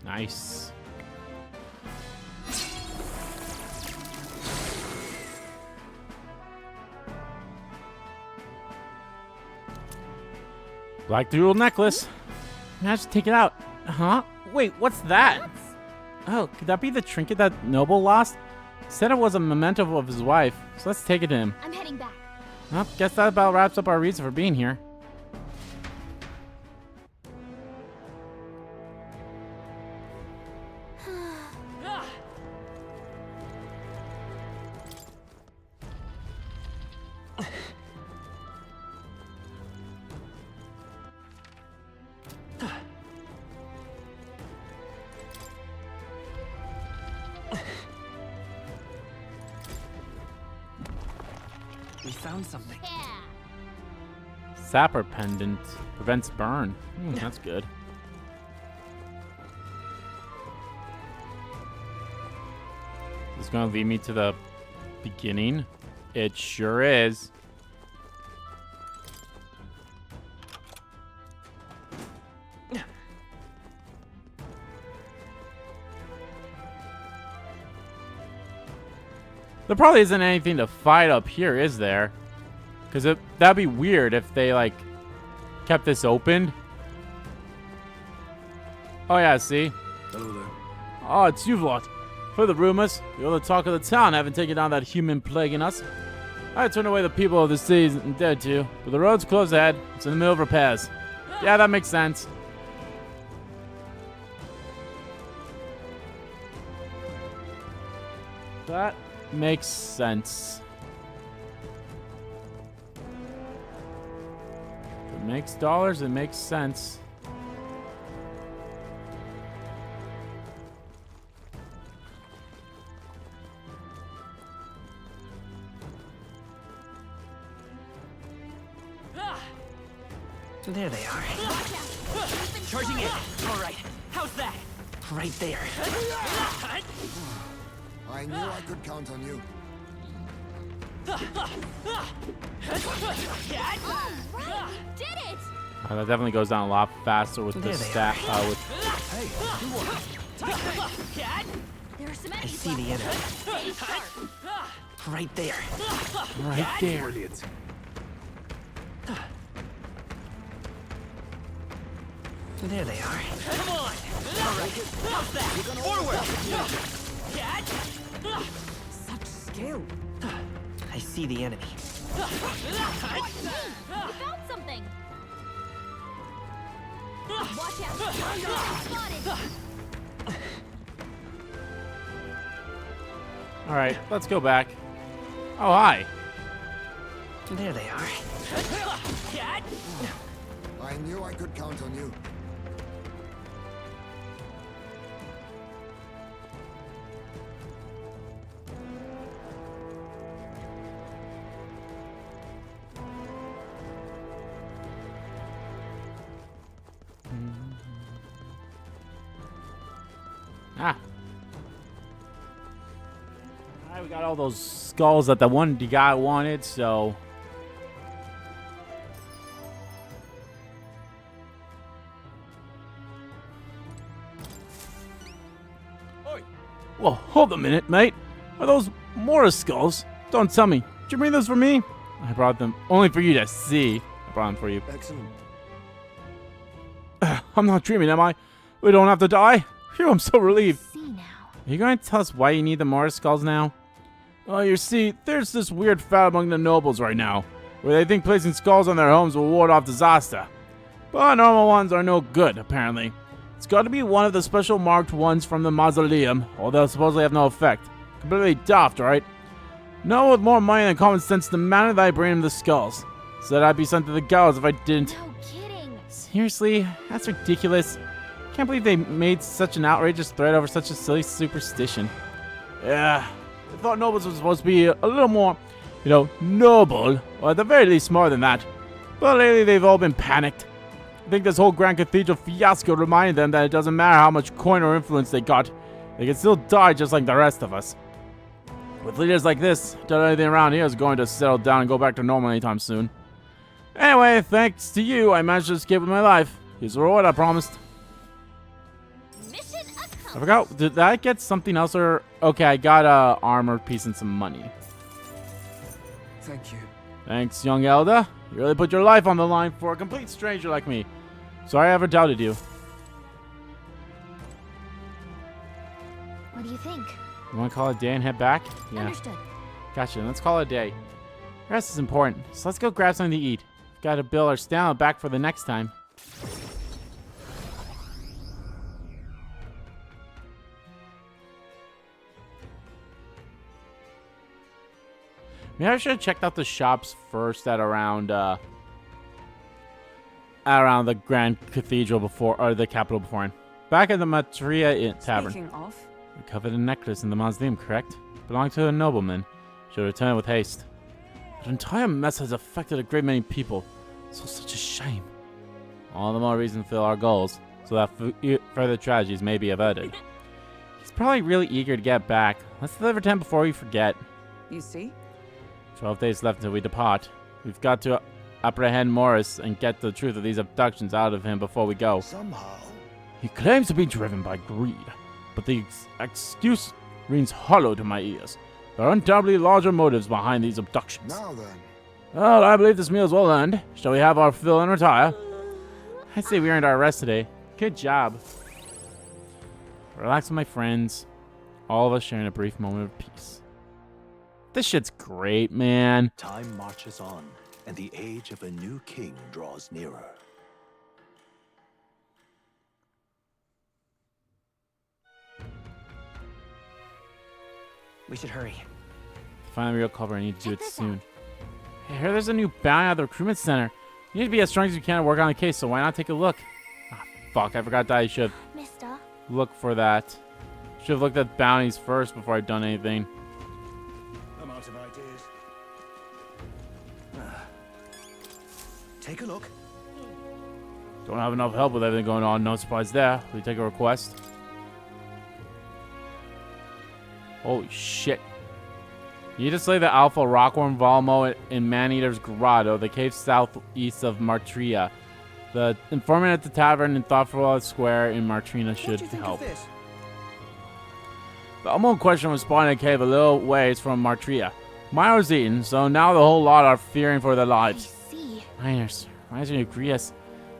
Nice. Black jeweled necklace. I should take it out. Huh? Wait, what's that? Oh, could that be the trinket that Noble lost? Said it was a memento of his wife, so let's take it to him. I'm heading back. Well, guess that about wraps up our reason for being here. We found something. Sapper pendant prevents burn. That's good. Is this gonna lead me to the beginning? It sure is. There probably isn't anything to fight up here, is there? Because that'd be weird if they, like, kept this open. Oh, yeah, see? Hello there. Oh, it's you lot. For the rumors, you're the talk of the town, having taken down that human plaguing us. I turned away the people of the cities and dared to, but the road's closed ahead. It's in the middle of repairs. Yeah, that makes sense. That makes sense. If it makes dollars, it makes sense. There they are. Charging in. All right. How's that? Right there. I knew I could count on you. All right, we did it! That definitely goes down a lot faster with the staff. There are some I enemies see the left. enemy. Stay sharp. Right there. Right there. Brilliant. There they are. Come on! All right. How's that? Forward! Such skill. I see the enemy. We found something. Watch out. Spotted. All right, let's go back. Oh, hi. There they are. I knew I could count on you. Ah. Alright, we got all those skulls that the one guy wanted, so... Well, hold a minute, mate. Are those Morris skulls? Don't tell me. Did you bring those for me? I brought them only for you to see. I brought them for you. Excellent. I'm not dreaming, am I? We don't have to die? Phew, I'm so relieved. See now. Are you going to tell us why you need the Morris skulls now? Well, you see, there's this weird fad among the nobles right now, where they think placing skulls on their homes will ward off disaster. But normal ones are no good, apparently. It's got to be one of the special marked ones from the mausoleum, or they'll supposedly have no effect. Completely daft, right? No one with more money than common sense demanded that I bring him the skulls. Said I'd be sent to the gallows if I didn't. No kidding. Seriously? That's ridiculous. Can't believe they made such an outrageous threat over such a silly superstition. Yeah, I thought nobles were supposed to be a little more, noble, or at the very least more than that. But lately they've all been panicked. I think this whole Grand Cathedral fiasco reminded them that it doesn't matter how much coin or influence they got, they can still die just like the rest of us. With leaders like this, I doubt anything around here is going to settle down and go back to normal anytime soon. Anyway, thanks to you, I managed to escape with my life. Here's the reward I promised. Mission accomplished. I forgot, did I get something else or... Okay, I got a armor piece and some money. Thank you. Thanks, young Elda. You really put your life on the line for a complete stranger like me. Sorry I ever doubted you. What do you think? You want to call it a day and head back? Yeah. Understood. Gotcha, let's call it a day. Rest is important, so let's go grab something to eat. Got to build our stamina back for the next time. Maybe I should have checked out the shops first at around the Grand Cathedral before, or the capital beforehand. Back at the Matria Tavern. Speaking of, We coveted a necklace in the mausoleum, correct? Belonged to a nobleman. Should return it with haste. The entire mess has affected a great many people. So such a shame. All the more reason to fulfill our goals, so that further tragedies may be averted. He's probably really eager to get back. Let's deliver to him before we forget. you see? 12 days left until we depart. We've got to apprehend Morris and get the truth of these abductions out of him before we go. Somehow. He claims to be driven by greed, but the excuse rings hollow to my ears. There are undoubtedly larger motives behind these abductions. Now then. Well, I believe this meal is well earned. Shall we have our fill and retire? I'd say we earned our rest today. Good job. Relax with my friends. All of us sharing a brief moment of peace. This shit's great, man. Time marches on, and the age of a new king draws nearer. We should hurry. To find the real culprit, I need to do it soon. Hey, I heard there's a new bounty at the recruitment center. You need to be as strong as you can to work on the case, so why not take a look? Ah, fuck, I forgot that I should Mister. look for that. Should have looked at bounties first before I'd done anything. I'm out of ideas. Take a look. Don't have enough help with everything going on. No surprise there. Will you take a request? Holy shit. You need to slay the Alpha Rockworm Valmo in Man-Eater's Grotto, the cave southeast of Martria. The informant at the tavern in Thoughtful Square in Martrina should help. The unknown question was spawned in a cave a little ways from Martria. Mine was eaten, so now the whole lot are fearing for their lives. I see. Miners, and Agrias.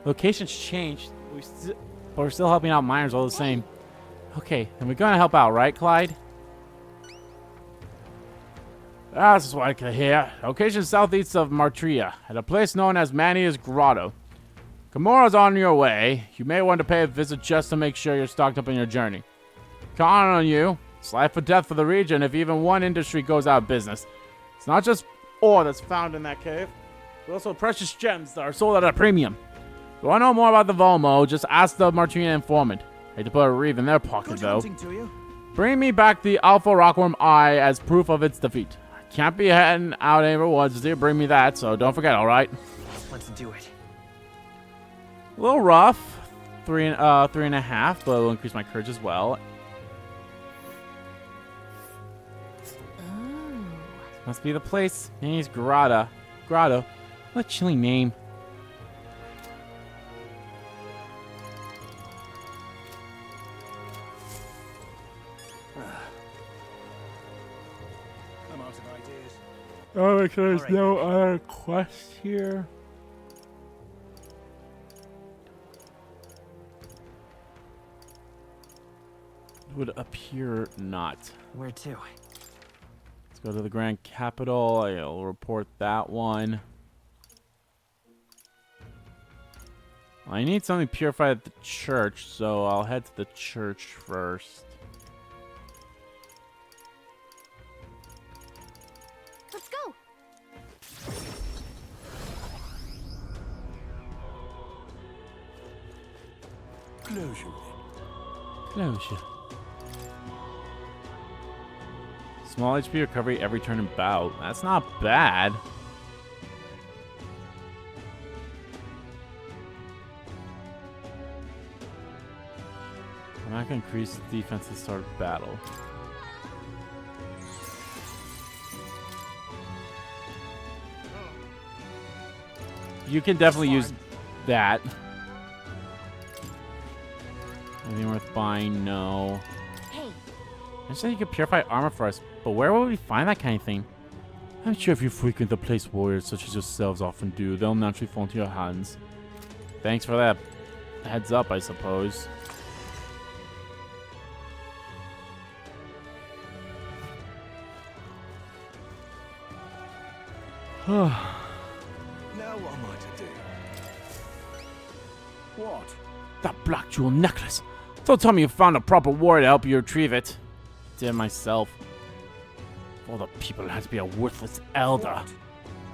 Locations changed, but we're still helping out miners all the same. Okay, then we're gonna help out, right, Clyde? That's what I can hear. Location southeast of Martria, at a place known as Mania's Grotto. Gamora's on your way. You may want to pay a visit just to make sure you're stocked up on your journey. Count on you. It's life or death for the region if even one industry goes out of business. It's not just ore that's found in that cave, but also precious gems that are sold at a premium. If you want to know more about the Volmo, just ask the Martrina informant. Hate to put a reeve in their pocket, though. Bring me back the Alpha Rockworm Eye as proof of its defeat. I can't be heading out any rewards until you bring me that, so don't forget, alright? Let's do it. A little rough. 3.5, but it'll increase my courage as well. Ooh. Must be the place. Name's Grotto. What a chilling name. I'm out of ideas. Oh, because there's no other quest here. Would appear not. Where to? Let's go to the Grand Capital. I'll report that one. I need something purified at the church, so I'll head to the church first. Let's go. Closure. Closure. Small HP recovery every turn in bout. That's not bad. I'm not going to increase defense at the start of battle. You can definitely use that. Anything worth buying? No. Hey. I said you could purify armor for us, but where will we find that kind of thing? I'm sure if you frequent the place warriors such as yourselves often do, they'll naturally fall into your hands. Thanks for that heads up, I suppose. Now what am I to do? What? That black jewel necklace. Don't tell me you found a proper warrior to help you retrieve it. Did myself. All the people had to be a worthless Elda.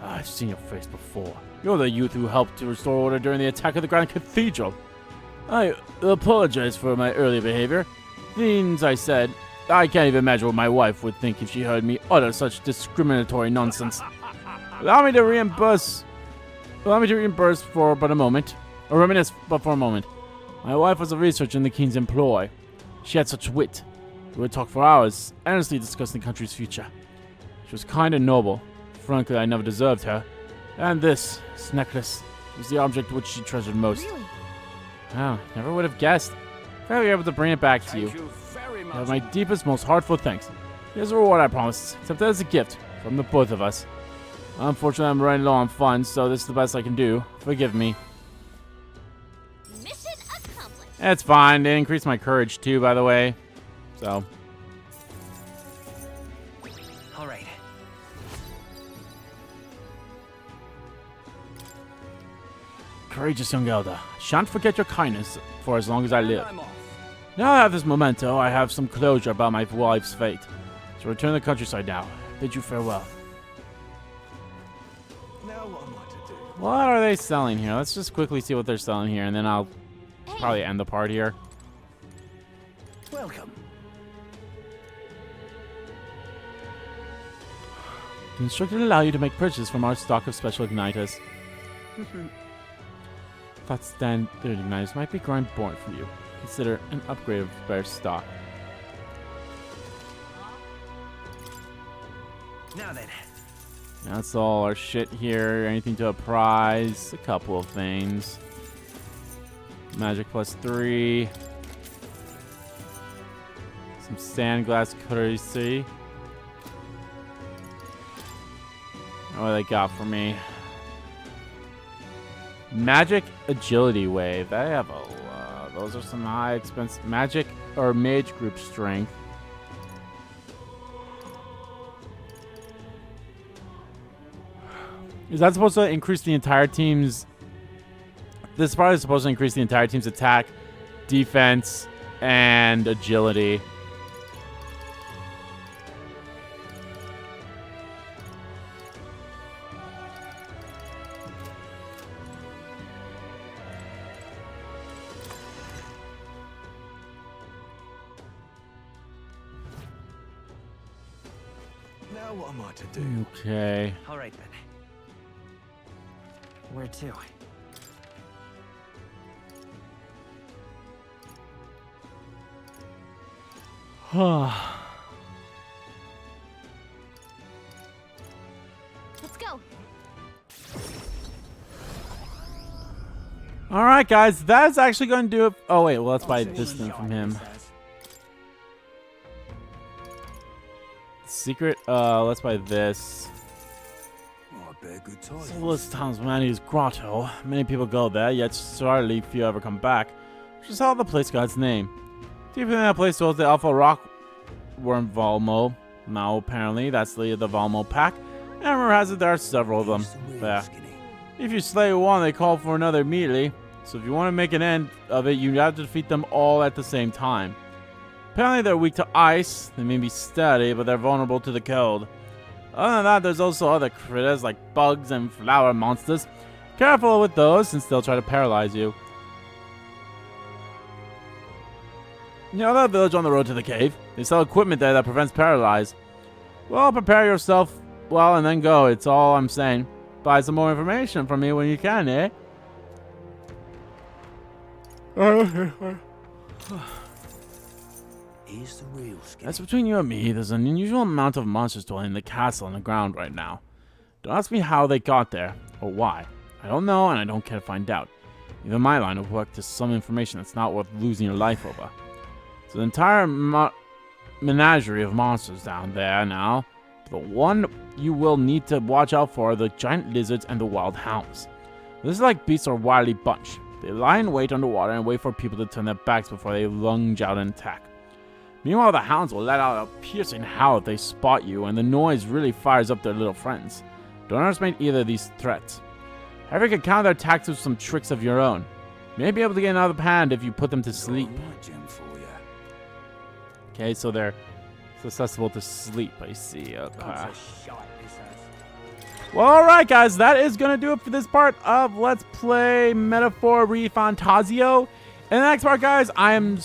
I've seen your face before. You're the youth who helped to restore order during the attack of the Grand Cathedral. I apologize for my earlier behavior. Things I said, I can't even imagine what my wife would think if she heard me utter such discriminatory nonsense. Allow me to reimburse for but a moment. Or reminisce but for a moment. My wife was a researcher in the king's employ. She had such wit. We would talk for hours, earnestly discussing the country's future. She was kind and noble. Frankly, I never deserved her. And this necklace was the object which she treasured most. Really? Oh, never would have guessed. Glad we were able to bring it back to you. Thank you very You much. have my deepest, most heartfelt thanks. Here's a reward I promised, except that it's a gift from the both of us. Unfortunately, I'm running low on funds, so this is the best I can do. Forgive me. Mission accomplished. It's fine. They increased my courage too, by the way. So. All right. Courageous young Elda. Shan't forget your kindness for as long as I live. I'm off. Now I have this memento, I have some closure about my wife's fate. So return to the countryside now. Bid you farewell. Now what am I to do? What are they selling here? Let's just quickly see what they're selling here, and then I'll probably end the part here. Welcome. The instructor will allow you to make purchases from our stock of special igniters. Thought standard igniters might be growing boring for you. Consider an upgrade of better stock. Now then. That's all our shit here. Anything to a prize? A couple of things. Magic +3. Some sandglass courtesy. What do they got for me? Magic agility wave. They have a lot. Those are some high expense magic or mage group strength. Is that supposed to increase the entire team's... This is probably supposed to increase the entire team's attack, defense, and agility. Now what am I to do? Okay. All right then. Where to? Let's go. All right, guys. That's actually going to do it. Oh, wait. Well, let's buy this thing from him. Secret. Let's buy this. Soulless Talismania's grotto. Many people go there, yet hardly few ever come back, which is how the place got its name. Deep in that place dwells the alpha rock worm Valmo. Now, apparently, that's the Valmo pack, and rumor has it there are several of them there. If you slay one, they call for another immediately, so if you want to make an end of it, you have to defeat them all at the same time. Apparently, they're weak to ice. They may be steady, but they're vulnerable to the cold. Other than that, there's also other critters like bugs and flower monsters. Careful with those, since they'll try to paralyze you. You know that village on the road to the cave? They sell equipment there that prevents paralyze. Well, prepare yourself well and then go. It's all I'm saying. Buy some more information from me when you can, eh? That's between you and me. There's an unusual amount of monsters dwelling in the castle on the ground right now. Don't ask me how they got there, or why. I don't know, and I don't care to find out. Even my line of work is some information that's not worth losing your life over. It's an entire menagerie of monsters down there now. The one you will need to watch out for are the giant lizards and the wild hounds. This is like beasts or wily bunch. They lie in wait underwater and wait for people to turn their backs before they lunge out and attack. Meanwhile, the hounds will let out a piercing howl if they spot you, and the noise really fires up their little friends. Don't underestimate either of these threats. However, you can counter their attacks with some tricks of your own. You may be able to get another hand if you put them to sleep. Okay, so they're susceptible to sleep, I see. Okay. Well, alright guys, that is going to do it for this part of Let's Play Metaphor ReFantazio. In the next part, guys, I am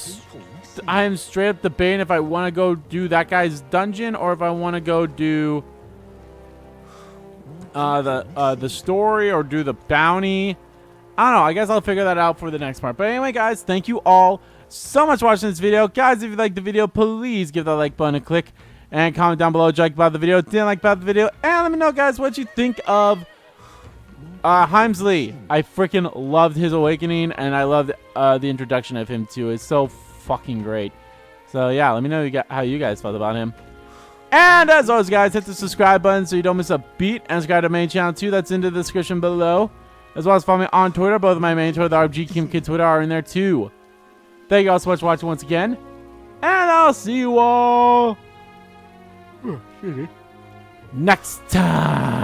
straight up debating if I want to go do that guy's dungeon or if I want to go do the story or do the bounty. I don't know. I guess I'll figure that out for the next part. But anyway, guys, thank you all so much for watching this video. Guys, if you liked the video, please give that like button a click and comment down below what you liked about the video, didn't like about the video, and let me know, guys, what you think of Heismay. I freaking loved his awakening, and I loved the introduction of him too. It's so fucking great. So yeah, let me know how you guys felt about him. And as always, guys, hit the subscribe button so you don't miss a beat, and subscribe to my main channel too. That's in the description below. As well as follow me on Twitter. Both of my main Twitter, the RBG Kim Kid Twitter, are in there too. Thank you all so much for watching once again, and I'll see you all next time.